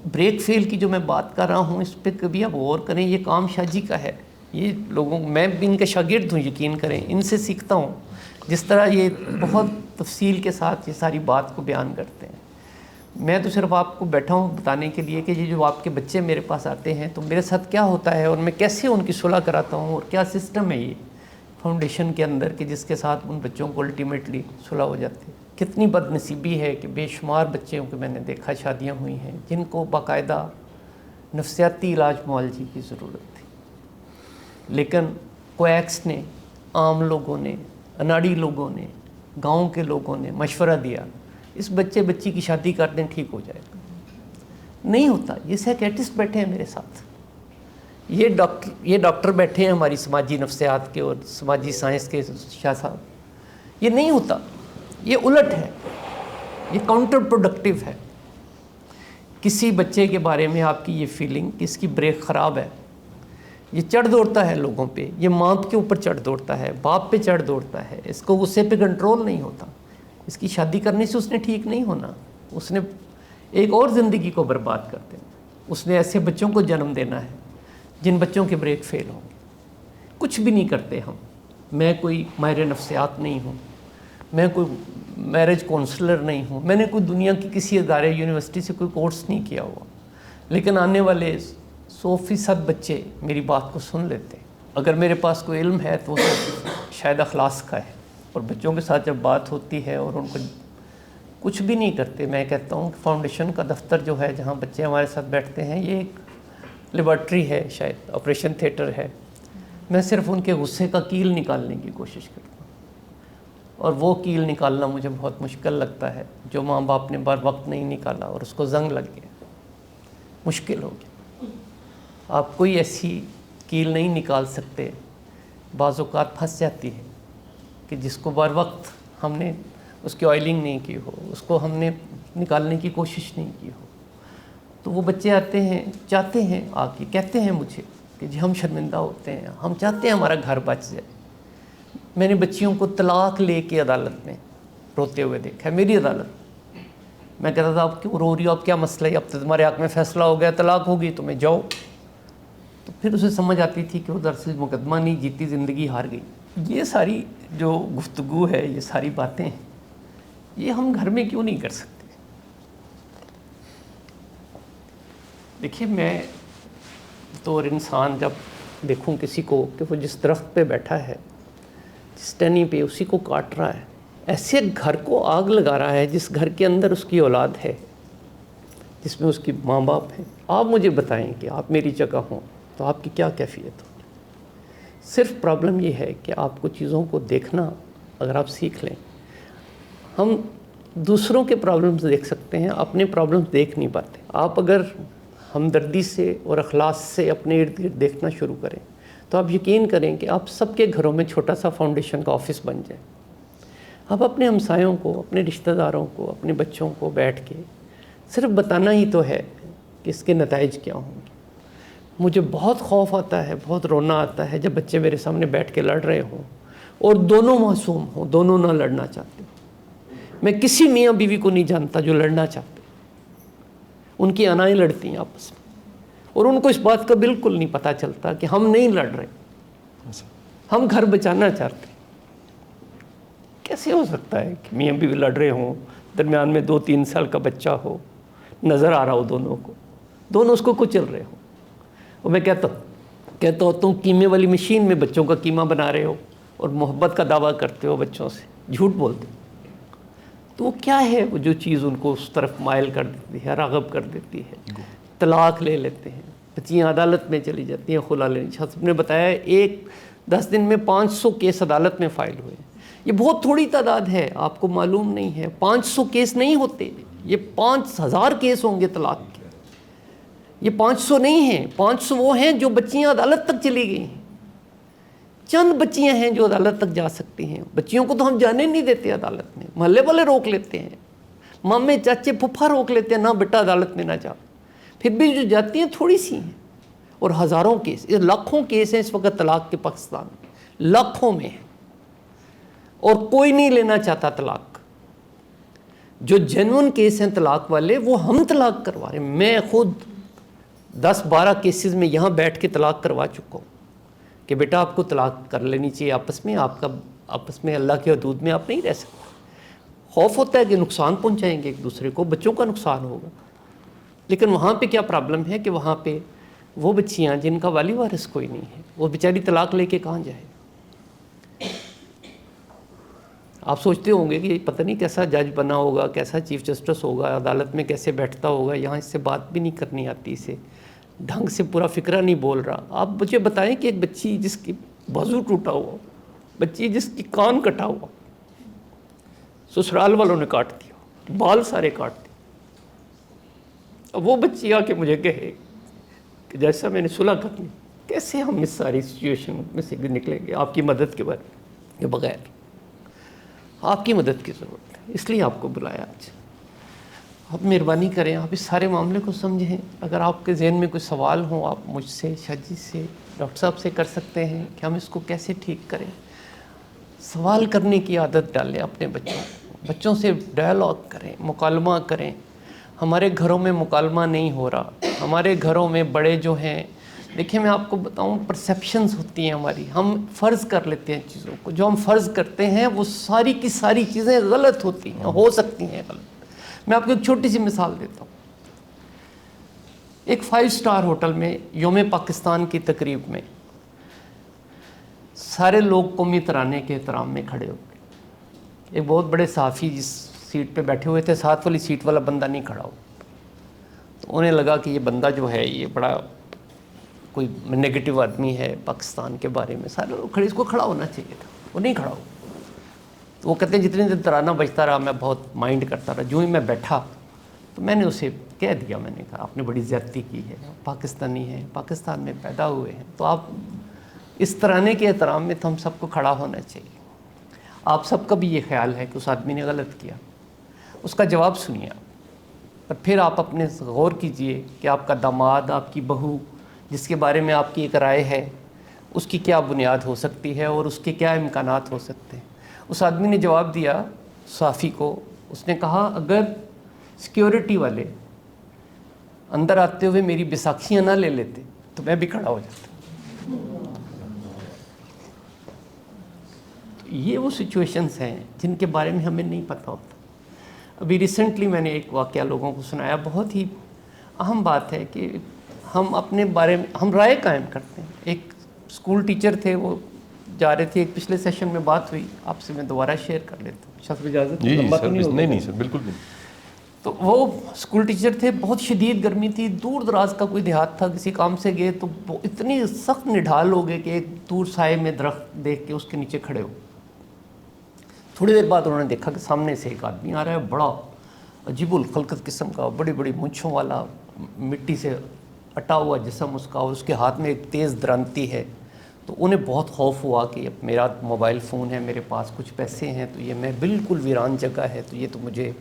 بریک فیل کی جو میں بات کر رہا ہوں, اس پہ کبھی آپ غور کریں. یہ کام شاہ جی کا ہے. یہ لوگوں, میں بھی ان کے شاگرد ہوں, یقین کریں, ان سے سیکھتا ہوں جس طرح یہ بہت تفصیل کے ساتھ یہ ساری بات کو بیان کرتے ہیں. میں تو صرف آپ کو بیٹھا ہوں بتانے کے لیے کہ یہ جو آپ کے بچے میرے پاس آتے ہیں تو میرے ساتھ کیا ہوتا ہے اور میں کیسے ان کی صلح کراتا ہوں, اور کیا سسٹم ہے یہ فاؤنڈیشن کے اندر کہ جس کے ساتھ ان بچوں کو الٹیمیٹلی صلح ہو جاتی ہے. کتنی بد نصیبی ہے کہ بے شمار بچوں کو میں نے دیکھا شادیاں ہوئی ہیں جن کو باقاعدہ نفسیاتی علاج معالجے کی ضرورت تھی، لیکن کویکس نے، عام لوگوں نے، اناڑی لوگوں نے، گاؤں کے لوگوں نے مشورہ دیا اس بچی کی شادی کر دیں ٹھیک ہو جائے گا۔ نہیں ہوتا۔ یہ سائیکیٹرسٹ بیٹھے ہیں میرے ساتھ، یہ ڈاکٹر بیٹھے ہیں ہماری سماجی نفسیات کے اور سماجی سائنس کے شاہ صاحب، یہ نہیں ہوتا، یہ الٹ ہے، یہ کاؤنٹر پروڈکٹیو ہے۔ کسی بچے کے بارے میں آپ کی یہ فیلنگ کہ اس کی بریک خراب ہے، یہ چڑھ دوڑتا ہے لوگوں پہ، یہ ماں کے اوپر چڑھ دوڑتا ہے، باپ پہ چڑھ دوڑتا ہے، اس کو غصے پہ کنٹرول نہیں ہوتا۔ اس کی شادی کرنے سے اس نے ٹھیک نہیں ہونا، اس نے ایک اور زندگی کو برباد کر دینا، اس نے ایسے بچوں کو جنم دینا ہے جن بچوں کے بریک فیل ہوں گے۔ کچھ بھی نہیں کرتے ہم، میں کوئی ماہر نفسیات نہیں ہوں، میں کوئی میرج کونسلر نہیں ہوں، میں نے کوئی دنیا کی کسی ادارے یونیورسٹی سے کوئی کورس نہیں کیا ہوا، لیکن آنے والے 100% بچے میری بات کو سن لیتے۔ اگر میرے پاس کوئی علم ہے تو وہ شاید اخلاص کا ہے، اور بچوں کے ساتھ جب بات ہوتی ہے اور ان کو کچھ بھی نہیں کرتے، میں کہتا ہوں کہ فاؤنڈیشن کا دفتر جو ہے جہاں بچے ہمارے ساتھ بیٹھتے ہیں یہ ایک لیبارٹری ہے، شاید آپریشن تھیٹر ہے۔ میں صرف ان کے غصے کا کیل نکالنے کی کوشش کرتا ہوں، اور وہ کیل نکالنا مجھے بہت مشکل لگتا ہے جو ماں باپ نے بر وقت نہیں نکالا اور اس کو زنگ لگ گیا، مشکل ہو گیا۔ آپ کوئی ایسی کیل نہیں نکال سکتے، بعض اوقات پھنس جاتی ہے کہ جس کو بر وقت ہم نے اس کی آئلنگ نہیں کی ہو، اس کو ہم نے نکالنے کی کوشش نہیں کی ہو، تو وہ بچے آتے ہیں، چاہتے ہیں، آ کے کہتے ہیں مجھے کہ جی ہم شرمندہ ہوتے ہیں، ہم چاہتے ہیں ہمارا گھر بچ جائے۔ میں نے بچیوں کو طلاق لے کے عدالت میں روتے ہوئے دیکھا ہے، میری عدالت۔ میں کہتا تھا آپ کیوں رو رہی ہو، اب کیا مسئلہ ہے، اب تو تمہارے حق میں فیصلہ ہو گیا، طلاق ہوگی تمہیں جاؤ۔ تو پھر اسے سمجھ آتی تھی کہ وہ دراصل مقدمہ نہیں جیتی، زندگی ہار گئی۔ یہ ساری جو گفتگو ہے، یہ ساری باتیں یہ ہم گھر میں کیوں نہیں کر سکتے؟ دیکھیے میں طور انسان جب دیکھوں کسی کو کہ وہ جس درخت پہ بیٹھا ہے، جس ٹہنی پہ، اسی کو کاٹ رہا ہے، ایسے گھر کو آگ لگا رہا ہے جس گھر کے اندر اس کی اولاد ہے، جس میں اس کی ماں باپ ہیں، آپ مجھے بتائیں کہ آپ میری جگہ ہوں تو آپ کی کیا کیفیت ہوگی؟ صرف پرابلم یہ ہے کہ آپ کو چیزوں کو دیکھنا اگر آپ سیکھ لیں، ہم دوسروں کے پرابلمز دیکھ سکتے ہیں، اپنے پرابلمز دیکھ نہیں پاتے۔ آپ اگر ہمدردی سے اور اخلاص سے اپنے ارد گرد دیکھنا شروع کریں تو آپ یقین کریں کہ آپ سب کے گھروں میں چھوٹا سا فاؤنڈیشن کا آفس بن جائے۔ آپ اپنے ہمسایوں کو، اپنے رشتہ داروں کو، اپنے بچوں کو بیٹھ کے صرف بتانا ہی تو ہے کہ اس کے نتائج کیا ہوں گے۔ مجھے بہت خوف آتا ہے، بہت رونا آتا ہے جب بچے میرے سامنے بیٹھ کے لڑ رہے ہوں اور دونوں معصوم ہوں، دونوں نہ لڑنا چاہتے ہوں۔ میں کسی میاں بیوی کو نہیں جانتا جو لڑنا چاہتے، ان کی انائیں لڑتی ہیں آپس میں، اور ان کو اس بات کا بالکل نہیں پتہ چلتا کہ ہم نہیں لڑ رہے، ہم گھر بچانا چاہتے ہیں۔ کیسے ہو سکتا ہے کہ میاں بیوی لڑ رہے ہوں، درمیان میں 2-3 سال کا بچہ ہو، نظر آ رہا ہو دونوں کو، دونوں اس کو کچل رہے ہوں، اور میں کہتا ہوں قیمے والی مشین میں بچوں کا قیمہ بنا رہے ہو اور محبت کا دعویٰ کرتے ہو بچوں سے، جھوٹ بولتے ہو۔ تو وہ کیا ہے وہ جو چیز ان کو اس طرف مائل کر دیتی ہے، راغب کر دیتی ہے؟ طلاق لے لیتے ہیں، بچیاں عدالت میں چلی جاتی ہیں خلا لینے۔ سب نے بتایا 10 دن میں 500 کیس عدالت میں فائل ہوئے۔ یہ بہت تھوڑی تعداد ہے، آپ کو معلوم نہیں ہے۔ 500 کیس نہیں ہوتے، یہ 5000 کیس ہوں گے طلاق کے۔ یہ 500 نہیں ہیں، 500 وہ ہیں جو بچیاں عدالت تک چلی گئی ہیں۔ چند بچیاں ہیں جو عدالت تک جا سکتی ہیں، بچیوں کو تو ہم جانے نہیں دیتے عدالت میں، محلے والے روک لیتے ہیں، مامے چاچے پھپھا روک لیتے ہیں، نہ بیٹا عدالت میں نہ جاؤ۔ پھر بھی جو جاتی ہیں تھوڑی سی ہیں، اور ہزاروں کیس، لاکھوں کیس ہیں اس وقت طلاق کے پاکستان میں، لاکھوں میں ہیں، اور کوئی نہیں لینا چاہتا طلاق۔ جو جینون کیس ہیں طلاق والے وہ ہم طلاق کروا رہے ہیں۔ میں خود 10-12 کیسز میں یہاں بیٹھ کے طلاق کروا چکا ہوں کہ بیٹا آپ کو طلاق کر لینی چاہیے آپس میں، آپ کا آپس میں اللہ کے حدود میں آپ نہیں رہ سکتے۔ خوف ہوتا ہے کہ نقصان پہنچائیں گے ایک دوسرے کو، بچوں کا نقصان ہوگا، لیکن وہاں پہ کیا پرابلم ہے کہ وہاں پہ وہ بچیاں جن کا والی وارث کوئی نہیں ہے، وہ بیچاری طلاق لے کے کہاں جائے؟ آپ سوچتے ہوں گے کہ پتہ نہیں کیسا جج بنا ہوگا, کیسا چیف جسٹس ہوگا, عدالت میں کیسے بیٹھتا ہوگا, یہاں اس سے بات بھی نہیں کرنی آتی, اسے ڈھنگ سے پورا فقرہ نہیں بول رہا. آپ مجھے بتائیں کہ ایک بچی جس کی بازو ٹوٹا ہوا, بچی جس کی کان کٹا ہوا, سسرال والوں نے کاٹ دیا, بال سارے کاٹ دیے, اب وہ بچی آ کے مجھے کہے کہ جیسا میں نے صلح کرنی, کیسے ہم اس ساری سچویشن میں سے نکلیں گے؟ آپ کی مدد کے بغیر آپ کی مدد کی ضرورت ہے, اس لیے آپ کو بلایا آج. آپ مہربانی کریں, آپ اس سارے معاملے کو سمجھیں. اگر آپ کے ذہن میں کوئی سوال ہوں, آپ مجھ سے, شاجی سے, ڈاکٹر صاحب سے کر سکتے ہیں کہ ہم اس کو کیسے ٹھیک کریں. سوال کرنے کی عادت ڈالیں اپنے بچوں سے, ڈائلاگ کریں, مکالمہ کریں. ہمارے گھروں میں مکالمہ نہیں ہو رہا. ہمارے گھروں میں بڑے جو ہیں, دیکھیں میں آپ کو بتاؤں, پرسیپشنز ہوتی ہیں ہماری, ہم فرض کر لیتے ہیں چیزوں کو. جو ہم فرض کرتے ہیں وہ ساری کی ساری چیزیں غلط ہوتی ہیں, ہو سکتی ہیں غلط. میں آپ کو ایک چھوٹی سی مثال دیتا ہوں. ایک 5 اسٹار ہوٹل میں یوم پاکستان کی تقریب میں سارے لوگ قومی ترانے کے احترام میں کھڑے ہو گئے. ایک بہت بڑے صحافی جس سیٹ پہ بیٹھے ہوئے تھے, ساتھ والی سیٹ والا بندہ نہیں کھڑا ہو. تو انہیں لگا کہ یہ بندہ جو ہے یہ بڑا کوئی نگیٹو آدمی ہے پاکستان کے بارے میں. سارے لوگ کھڑے, اس کو کھڑا ہونا چاہیے تھا, وہ نہیں کھڑا ہو. تو وہ کہتے ہیں جتنے دن ترانہ بجتا رہا میں بہت مائنڈ کرتا رہا. جو ہی میں بیٹھا تو میں نے اسے کہہ دیا, میں نے کہا آپ نے بڑی زیادتی کی ہے, پاکستانی ہیں, پاکستان میں پیدا ہوئے ہیں, تو آپ اس ترانے کے احترام میں تو ہم سب کو کھڑا ہونا چاہیے. آپ سب کا بھی یہ خیال ہے کہ اس آدمی نے غلط کیا, اس کا جواب سنیے آپ, اور پھر آپ اپنے غور کیجئے کہ آپ کا داماد, آپ کی بہو, جس کے بارے میں آپ کی ایک رائے ہے, اس کی کیا بنیاد ہو سکتی ہے اور اس کے کیا امکانات ہو سکتے ہیں. اس آدمی نے جواب دیا صحافی کو, اس نے کہا اگر سیکیورٹی والے اندر آتے ہوئے میری بیساکھیاں نہ لے لیتے تو میں بھی کھڑا ہو جاتا. یہ وہ سچویشنز ہیں جن کے بارے میں ہمیں نہیں پتہ ہوتا. ابھی ریسنٹلی میں نے ایک واقعہ لوگوں کو سنایا, بہت ہی اہم بات ہے کہ ہم اپنے بارے میں ہم رائے قائم کرتے ہیں. ایک اسکول ٹیچر تھے, وہ جا رہے تھے, ایک پچھلے سیشن میں بات ہوئی, آپ سے میں دوبارہ شیئر کر لیتا ہوں, شاید اجازت جی لمبا سر, تو ہوگا؟ نہیں سر, بالکل نہیں. تو وہ اسکول ٹیچر تھے, بہت شدید گرمی تھی, دور دراز کا کوئی دیہات تھا, کسی کام سے گئے تو وہ اتنی سخت نڈھال ہو گئے کہ ایک دور سائے میں درخت دیکھ کے اس کے نیچے کھڑے ہو. تھوڑی دیر بعد انہوں نے دیکھا کہ سامنے سے ایک آدمی آ رہا ہے, بڑا عجیب الخلقت قسم کا, بڑی بڑی مونچھوں والا, مٹی سے اٹا ہوا جسم اس کا, اور اس کے ہاتھ میں ایک تیز درنتی ہے. تو انہیں بہت خوف ہوا کہ اب میرا موبائل فون ہے, میرے پاس کچھ پیسے ہیں, تو یہ میں بالکل ویران جگہ ہے, تو یہ تو مجھے.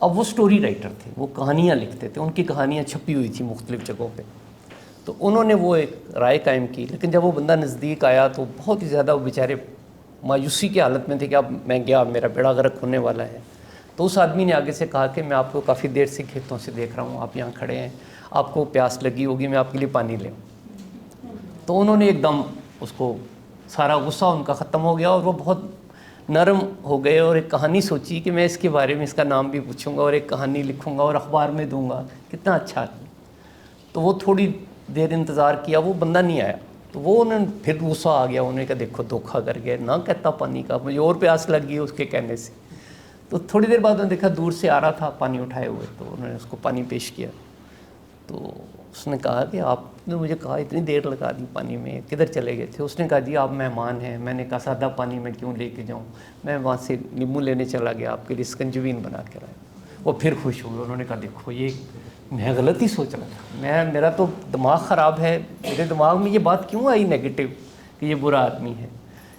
اب وہ سٹوری رائٹر تھے, وہ کہانیاں لکھتے تھے, ان کی کہانیاں چھپی ہوئی تھیں مختلف جگہوں پہ. تو انہوں نے وہ ایک رائے قائم کی, لیکن جب وہ بندہ نزدیک آیا تو بہت ہی زیادہ وہ بیچارے مایوسی کی حالت میں تھے کہ اب میں گیا, میرا بیڑا غرق ہونے والا ہے. تو اس آدمی نے آگے سے کہا کہ میں آپ کو کافی دیر سے کھیتوں سے دیکھ رہا ہوں, آپ یہاں کھڑے ہیں, آپ کو پیاس لگی ہوگی, میں آپ کے لیے پانی لے آؤں. تو انہوں نے ایک دم اس کو, سارا غصہ ان کا ختم ہو گیا, اور وہ بہت نرم ہو گئے, اور ایک کہانی سوچی کہ میں اس کے بارے میں اس کا نام بھی پوچھوں گا اور ایک کہانی لکھوں گا اور اخبار میں دوں گا, کتنا اچھا آدمی. تو وہ تھوڑی دیر انتظار کیا, وہ بندہ نہیں آیا. تو وہ انہوں نے پھر غصہ آ گیا, انہوں نے کہا دیکھو دھوکھا کر گیا, نہ کہتا پانی کا, مجھے اور پیاس لگ گئی اس کے کہنے سے. تو تھوڑی دیر بعد انہوں نے دیکھا دور سے آ رہا تھا پانی اٹھائے ہوئے, تو انہوں نے اس کو پانی پیش کیا. تو اس نے کہا کہ آپ نے مجھے کہا اتنی دیر لگا دی پانی میں, کدھر چلے گئے تھے؟ اس نے کہا جی آپ مہمان ہیں. میں نے کہا سادہ پانی میں کیوں لے کے جاؤں, میں وہاں سے نیمبو لینے چلا گیا, آپ کے لیے سکنجبین بنا کے لایا. وہ پھر خوش ہوئے, انہوں نے کہا دیکھو یہ میں غلط ہی سوچ رہا تھا, میرا تو دماغ خراب ہے, میرے دماغ میں یہ بات کیوں آئی نیگیٹو کہ یہ برا آدمی ہے.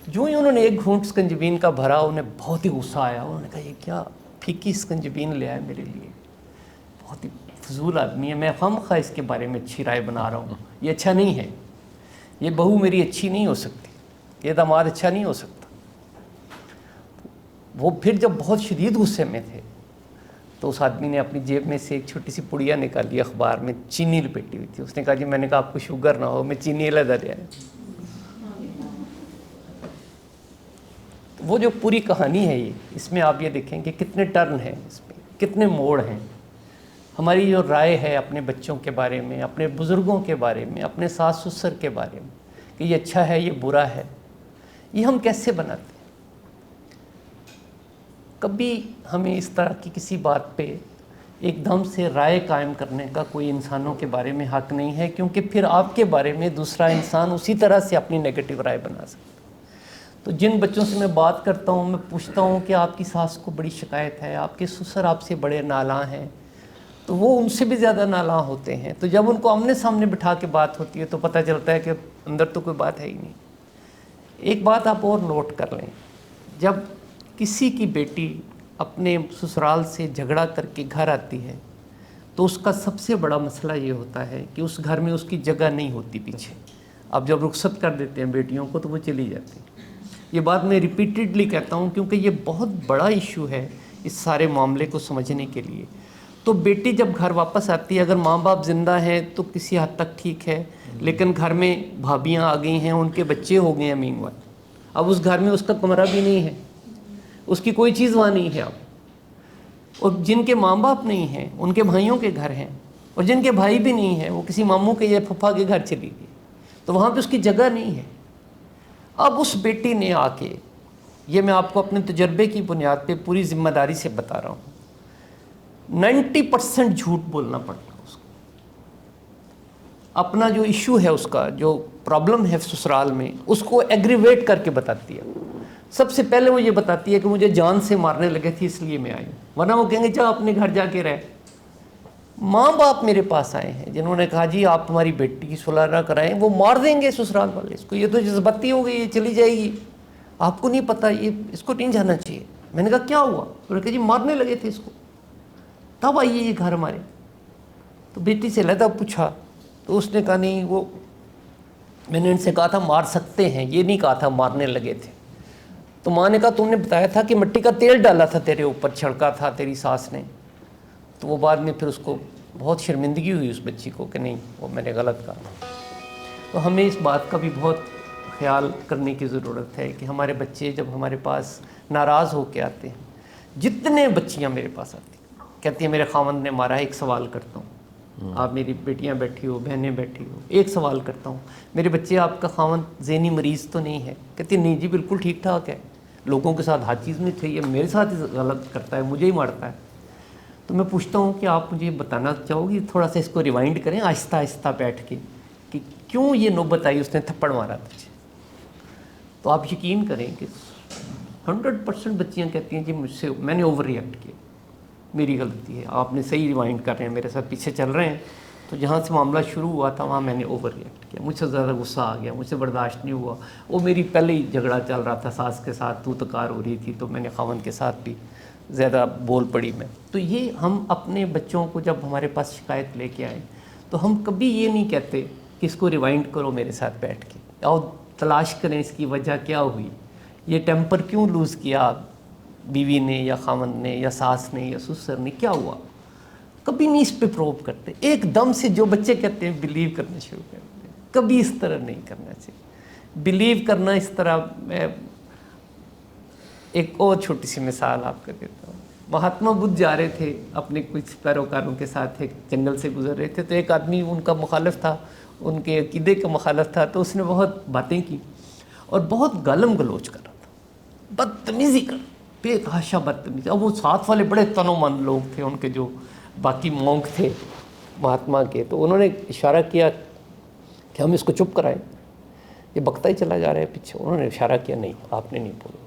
جو ہی انہوں نے ایک گھونٹ سکنجبین کا بھرا, انہیں بہت ہی غصہ آیا. انہوں نے کہا یہ کیا پھیکی سکنجبین لے آئے میرے لیے, بہت ہی فضول آدمی ہے, میں خواہ اس کے بارے میں اچھی رائے بنا رہا ہوں, یہ اچھا نہیں ہے, یہ بہو میری اچھی نہیں ہو سکتی, یہ داماد اچھا نہیں ہو سکتا. وہ پھر جب بہت شدید غصے میں تھے تو اس آدمی نے اپنی جیب میں سے ایک چھوٹی سی پڑیا نکالی, اخبار میں چینی لپیٹی ہوئی تھی. اس نے کہا جی میں نے کہا آپ کو شوگر نہ ہو, میں چینی علیحدہ لے آیا. وہ جو پوری کہانی ہے یہ, اس میں آپ یہ دیکھیں کہ کتنے ٹرن ہیں, اس میں کتنے موڑ ہیں. ہماری جو رائے ہے اپنے بچوں کے بارے میں, اپنے بزرگوں کے بارے میں, اپنے ساس سسر کے بارے میں کہ یہ اچھا ہے یہ برا ہے, یہ ہم کیسے بناتے ہیں؟ کبھی ہمیں اس طرح کی کسی بات پہ ایک دم سے رائے قائم کرنے کا کوئی انسانوں کے بارے میں حق نہیں ہے، کیونکہ پھر آپ کے بارے میں دوسرا انسان اسی طرح سے اپنی نیگیٹو رائے بنا سکتا ہے۔ تو جن بچوں سے میں بات کرتا ہوں، میں پوچھتا ہوں کہ آپ کی ساس کو بڑی شکایت ہے، آپ کے سسر آپ سے بڑے نالاں ہیں، تو وہ ان سے بھی زیادہ نالاں ہوتے ہیں۔ تو جب ان کو آمنے سامنے بٹھا کے بات ہوتی ہے تو پتہ چلتا ہے کہ اندر تو کوئی بات ہے ہی نہیں۔ ایک بات آپ اور نوٹ کر لیں، جب کسی کی بیٹی اپنے سسرال سے جھگڑا کر کے گھر آتی ہے تو اس کا سب سے بڑا مسئلہ یہ ہوتا ہے کہ اس گھر میں اس کی جگہ نہیں ہوتی پیچھے۔ اب جب رخصت کر دیتے ہیں بیٹیوں کو تو وہ چلی جاتی ہیں۔ یہ بات میں ریپیٹڈلی کہتا ہوں کیونکہ یہ بہت بڑا ایشو ہے اس سارے معاملے کو سمجھنے کے لیے۔ تو بیٹی جب گھر واپس آتی ہے، اگر ماں باپ زندہ ہیں تو کسی حد تک ٹھیک ہے، لیکن گھر میں بھابیاں آ گئی ہیں، ان کے بچے ہو گئے ہیں مین وقت، اب اس گھر میں اس کا کمرہ بھی نہیں ہے، اس کی کوئی چیز وہاں نہیں ہے اب۔ اور جن کے ماں باپ نہیں ہیں ان کے بھائیوں کے گھر ہیں، اور جن کے بھائی بھی نہیں ہیں وہ کسی ماموں کے یا پھپھا کے گھر چلی گئی، تو وہاں پہ اس کی جگہ نہیں ہے۔ اب اس بیٹی نے آ کے، یہ میں آپ کو اپنے تجربے کی بنیاد پہ پوری ذمہ داری سے بتا رہا ہوں، 90% جھوٹ بولنا پڑتا ہے اس کو۔ اپنا جو ایشو ہے، اس کا جو پرابلم ہے سسرال میں، اس کو ایگریویٹ کر کے بتاتی ہے۔ سب سے پہلے وہ یہ بتاتی ہے کہ مجھے جان سے مارنے لگے تھے اس لیے میں آئی ہوں، ورنہ وہ کہیں گے جا اپنے گھر جا کے رہ۔ ماں باپ میرے پاس آئے ہیں جنہوں نے کہا جی آپ ہماری بیٹی کی صلح نہ کرائیں، وہ مار دیں گے سسرال والے اس کو، یہ تو جذباتی ہو گئی، یہ چلی جائے گی، آپ کو نہیں پتہ، یہ اس کو نہیں جانا چاہیے۔ میں نے کہا کیا ہوا؟ انہوں نے کہا جی مارنے لگے تھے اس کو، تب آئیے یہ گھر ہمارے۔ تو بیٹی سے علیحدہ پوچھا تو اس نے کہا نہیں، وہ میں نے ان سے کہا تھا مار سکتے ہیں، یہ نہیں کہا تھا مارنے لگے تھے۔ تو ماں نے کہا تم نے بتایا تھا کہ مٹی کا تیل ڈالا تھا تیرے اوپر، چھڑکا تھا تیری ساس نے۔ تو وہ بعد میں پھر اس کو بہت شرمندگی ہوئی اس بچی کو کہ نہیں وہ میں نے غلط کہا۔ تو ہمیں اس بات کا بھی بہت خیال کرنے کی ضرورت ہے کہ ہمارے بچے جب ہمارے پاس ناراض ہو کے آتے ہیں، جتنے بچیاں میرے پاس آتی ہیں کہتی ہیں میرے خاوند نے مارا ہے، ایک سوال کرتا ہوں، آپ میری بیٹیاں بیٹھی ہو، بہنیں بیٹھی ہو، ایک سوال کرتا ہوں، میرے بچے آپ کا خاوند ذہنی مریض تو نہیں ہے؟ کہتی نہیں جی بالکل ٹھیک ٹھاک ہے، لوگوں کے ساتھ ہر چیز میں صحیح ہے، میرے ساتھ ہی غلط کرتا ہے، مجھے ہی مارتا ہے۔ تو میں پوچھتا ہوں کہ آپ مجھے بتانا چاہو گی، تھوڑا سا اس کو ریوائنڈ کریں آہستہ آہستہ بیٹھ کے کہ کیوں یہ نوبت آئی، اس نے تھپڑ مارا تجھے؟ تو آپ یقین کریں کہ 100% بچیاں کہتی ہیں جی مجھ سے میں نے اوور ریئیکٹ کیا، میری غلطی ہے، آپ نے صحیح ریوائنڈ کر رہے ہیں، میرے ساتھ پیچھے چل رہے ہیں، تو جہاں سے معاملہ شروع ہوا تھا وہاں میں نے اوور ریئیکٹ کیا، مجھ سے زیادہ غصہ آ گیا، مجھ سے برداشت نہیں ہوا، وہ میری پہلے ہی جھگڑا چل رہا تھا ساس کے ساتھ، تو تکار ہو رہی تھی، تو میں نے خاوند کے ساتھ بھی زیادہ بول پڑی میں۔ تو یہ ہم اپنے بچوں کو جب ہمارے پاس شکایت لے کے آئیں تو ہم کبھی یہ نہیں کہتے کہ اس کو ریوائنڈ کرو میرے ساتھ بیٹھ کے، اور تلاش کریں اس کی وجہ کیا ہوئی، یہ ٹیمپر کیوں لوز کیا بیوی نے یا خاوند نے یا ساس نے یا سسر نے، کیا ہوا؟ کبھی نہیں اس پہ پروب کرتے، ایک دم سے جو بچے کہتے ہیں بلیو کرنا شروع کرتے ہیں۔ کبھی اس طرح نہیں کرنا چاہیے، بلیو کرنا اس طرح۔ میں ایک اور چھوٹی سی مثال آپ کو دیتا ہوں۔ مہاتما بدھ جا رہے تھے اپنے کچھ پیروکاروں کے ساتھ، ایک جنگل سے گزر رہے تھے، تو ایک آدمی ان کا مخالف تھا، ان کے عقیدے کا مخالف تھا، تو اس نے بہت باتیں کی اور بہت گالم گلوچ کر رہا تھا، بدتمیزی کر، بے تحاشا بدتمیزی۔ اب وہ ساتھ والے بڑے تن و من لوگ تھے، ان کے جو باقی مونک تھے مہاتما کے، تو انہوں نے اشارہ کیا کہ ہم اس کو چپ کرائیں، یہ بکتا ہی چلا جا رہا ہے پیچھے۔ انہوں نے اشارہ کیا نہیں آپ نے نہیں بولا،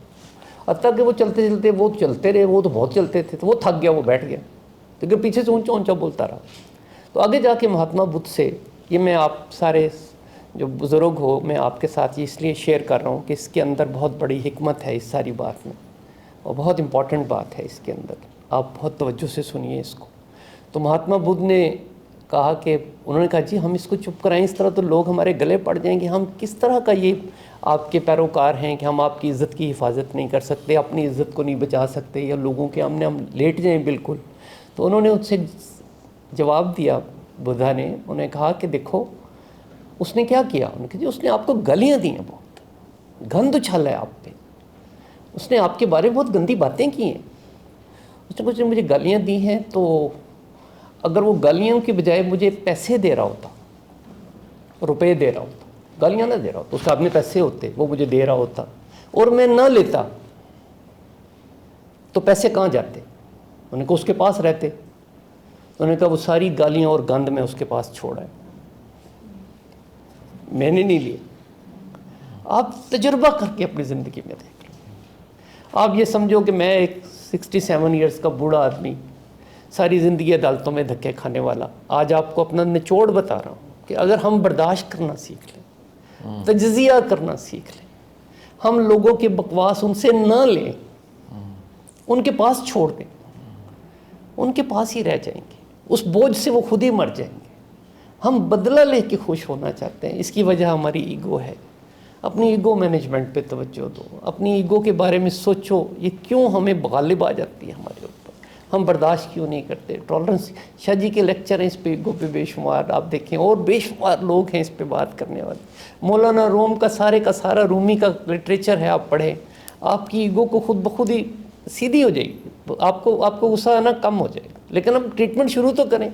حتیٰ کہ وہ چلتے چلتے وہ چلتے رہے، وہ تو بہت چلتے تھے، تو وہ تھک گیا، وہ بیٹھ گیا، کیونکہ پیچھے سے اونچا اونچا بولتا رہا۔ تو آگے جا کے مہاتما بدھ سے، یہ میں آپ سارے جو بزرگ ہو میں آپ کے ساتھ یہ اس لیے شیئر کر رہا ہوں کہ اس کے اندر بہت بڑی حکمت ہے اس ساری بات میں، اور بہت امپورٹنٹ بات ہے اس کے اندر، آپ بہت توجہ سے سنیے اس کو۔ تو مہاتما بدھ نے کہا کہ انہوں نے کہا جی ہم اس کو چپ کرائیں، اس طرح تو لوگ ہمارے گلے پڑ جائیں گے، ہم کس طرح کا یہ آپ کے پیروکار ہیں کہ ہم آپ کی عزت کی حفاظت نہیں کر سکتے، اپنی عزت کو نہیں بچا سکتے، یا لوگوں کے ہم لیٹ جائیں بالکل۔ تو انہوں نے ان سے جواب دیا بدھا نے، انہوں نے کہا کہ دیکھو اس نے کیا کیا، انہوں نے کہا جی اس نے آپ کو گالیاں دی ہیں، بہت گند اچھالا ہے آپ پہ، اس نے آپ کے بارے میں بہت گندی باتیں کی ہیں، اس نے کچھ مجھے گالیاں دی ہیں، تو اگر وہ گالیوں کی بجائے مجھے پیسے دے رہا ہوتا، روپے دے رہا ہوتا، گالیاں نہ دے رہا ہوتا، اس کے ہاتھ میں پیسے ہوتے، وہ مجھے دے رہا ہوتا اور میں نہ لیتا، تو پیسے کہاں جاتے؟ انہوں نے کہا اس کے پاس رہتے. انہوں نے کہا وہ ساری گالیاں اور گند میں اس کے پاس چھوڑا ہے, میں نے نہیں لیا. آپ تجربہ کر کے اپنی زندگی میں دیکھ لیں. آپ یہ سمجھو کہ میں ایک 67 ایئرس کا بوڑھا آدمی, ساری زندگی عدالتوں میں دھکے کھانے والا, آج آپ کو اپنا نچوڑ بتا رہا ہوں کہ اگر ہم برداشت کرنا سیکھ لیں, تجزیہ کرنا سیکھ لیں, ہم لوگوں کے بکواس ان سے نہ لیں, ان کے پاس چھوڑ دیں, ان کے پاس ہی رہ جائیں گے, اس بوجھ سے وہ خود ہی مر جائیں گے. ہم بدلہ لے کے خوش ہونا چاہتے ہیں, اس کی وجہ ہماری ایگو ہے. اپنی ایگو مینجمنٹ پہ توجہ دو, اپنی ایگو کے بارے میں سوچو یہ کیوں ہمیں غالب آ جاتی ہے ہمارے اوپر, ہم برداشت کیوں نہیں کرتے. ٹالرنس, شاہ جی کے لیکچر ہیں اس پہ, ایگو پہ بے شمار, آپ دیکھیں اور بے شمار لوگ ہیں اس پہ بات کرنے والے. مولانا روم کا سارا رومی کا لٹریچر ہے, آپ پڑھیں, آپ کی ایگو کو خود بخود ہی سیدھی ہو جائے گی, آپ کو غصہ آنا کم ہو جائے گا. لیکن ہم ٹریٹمنٹ شروع تو کریں.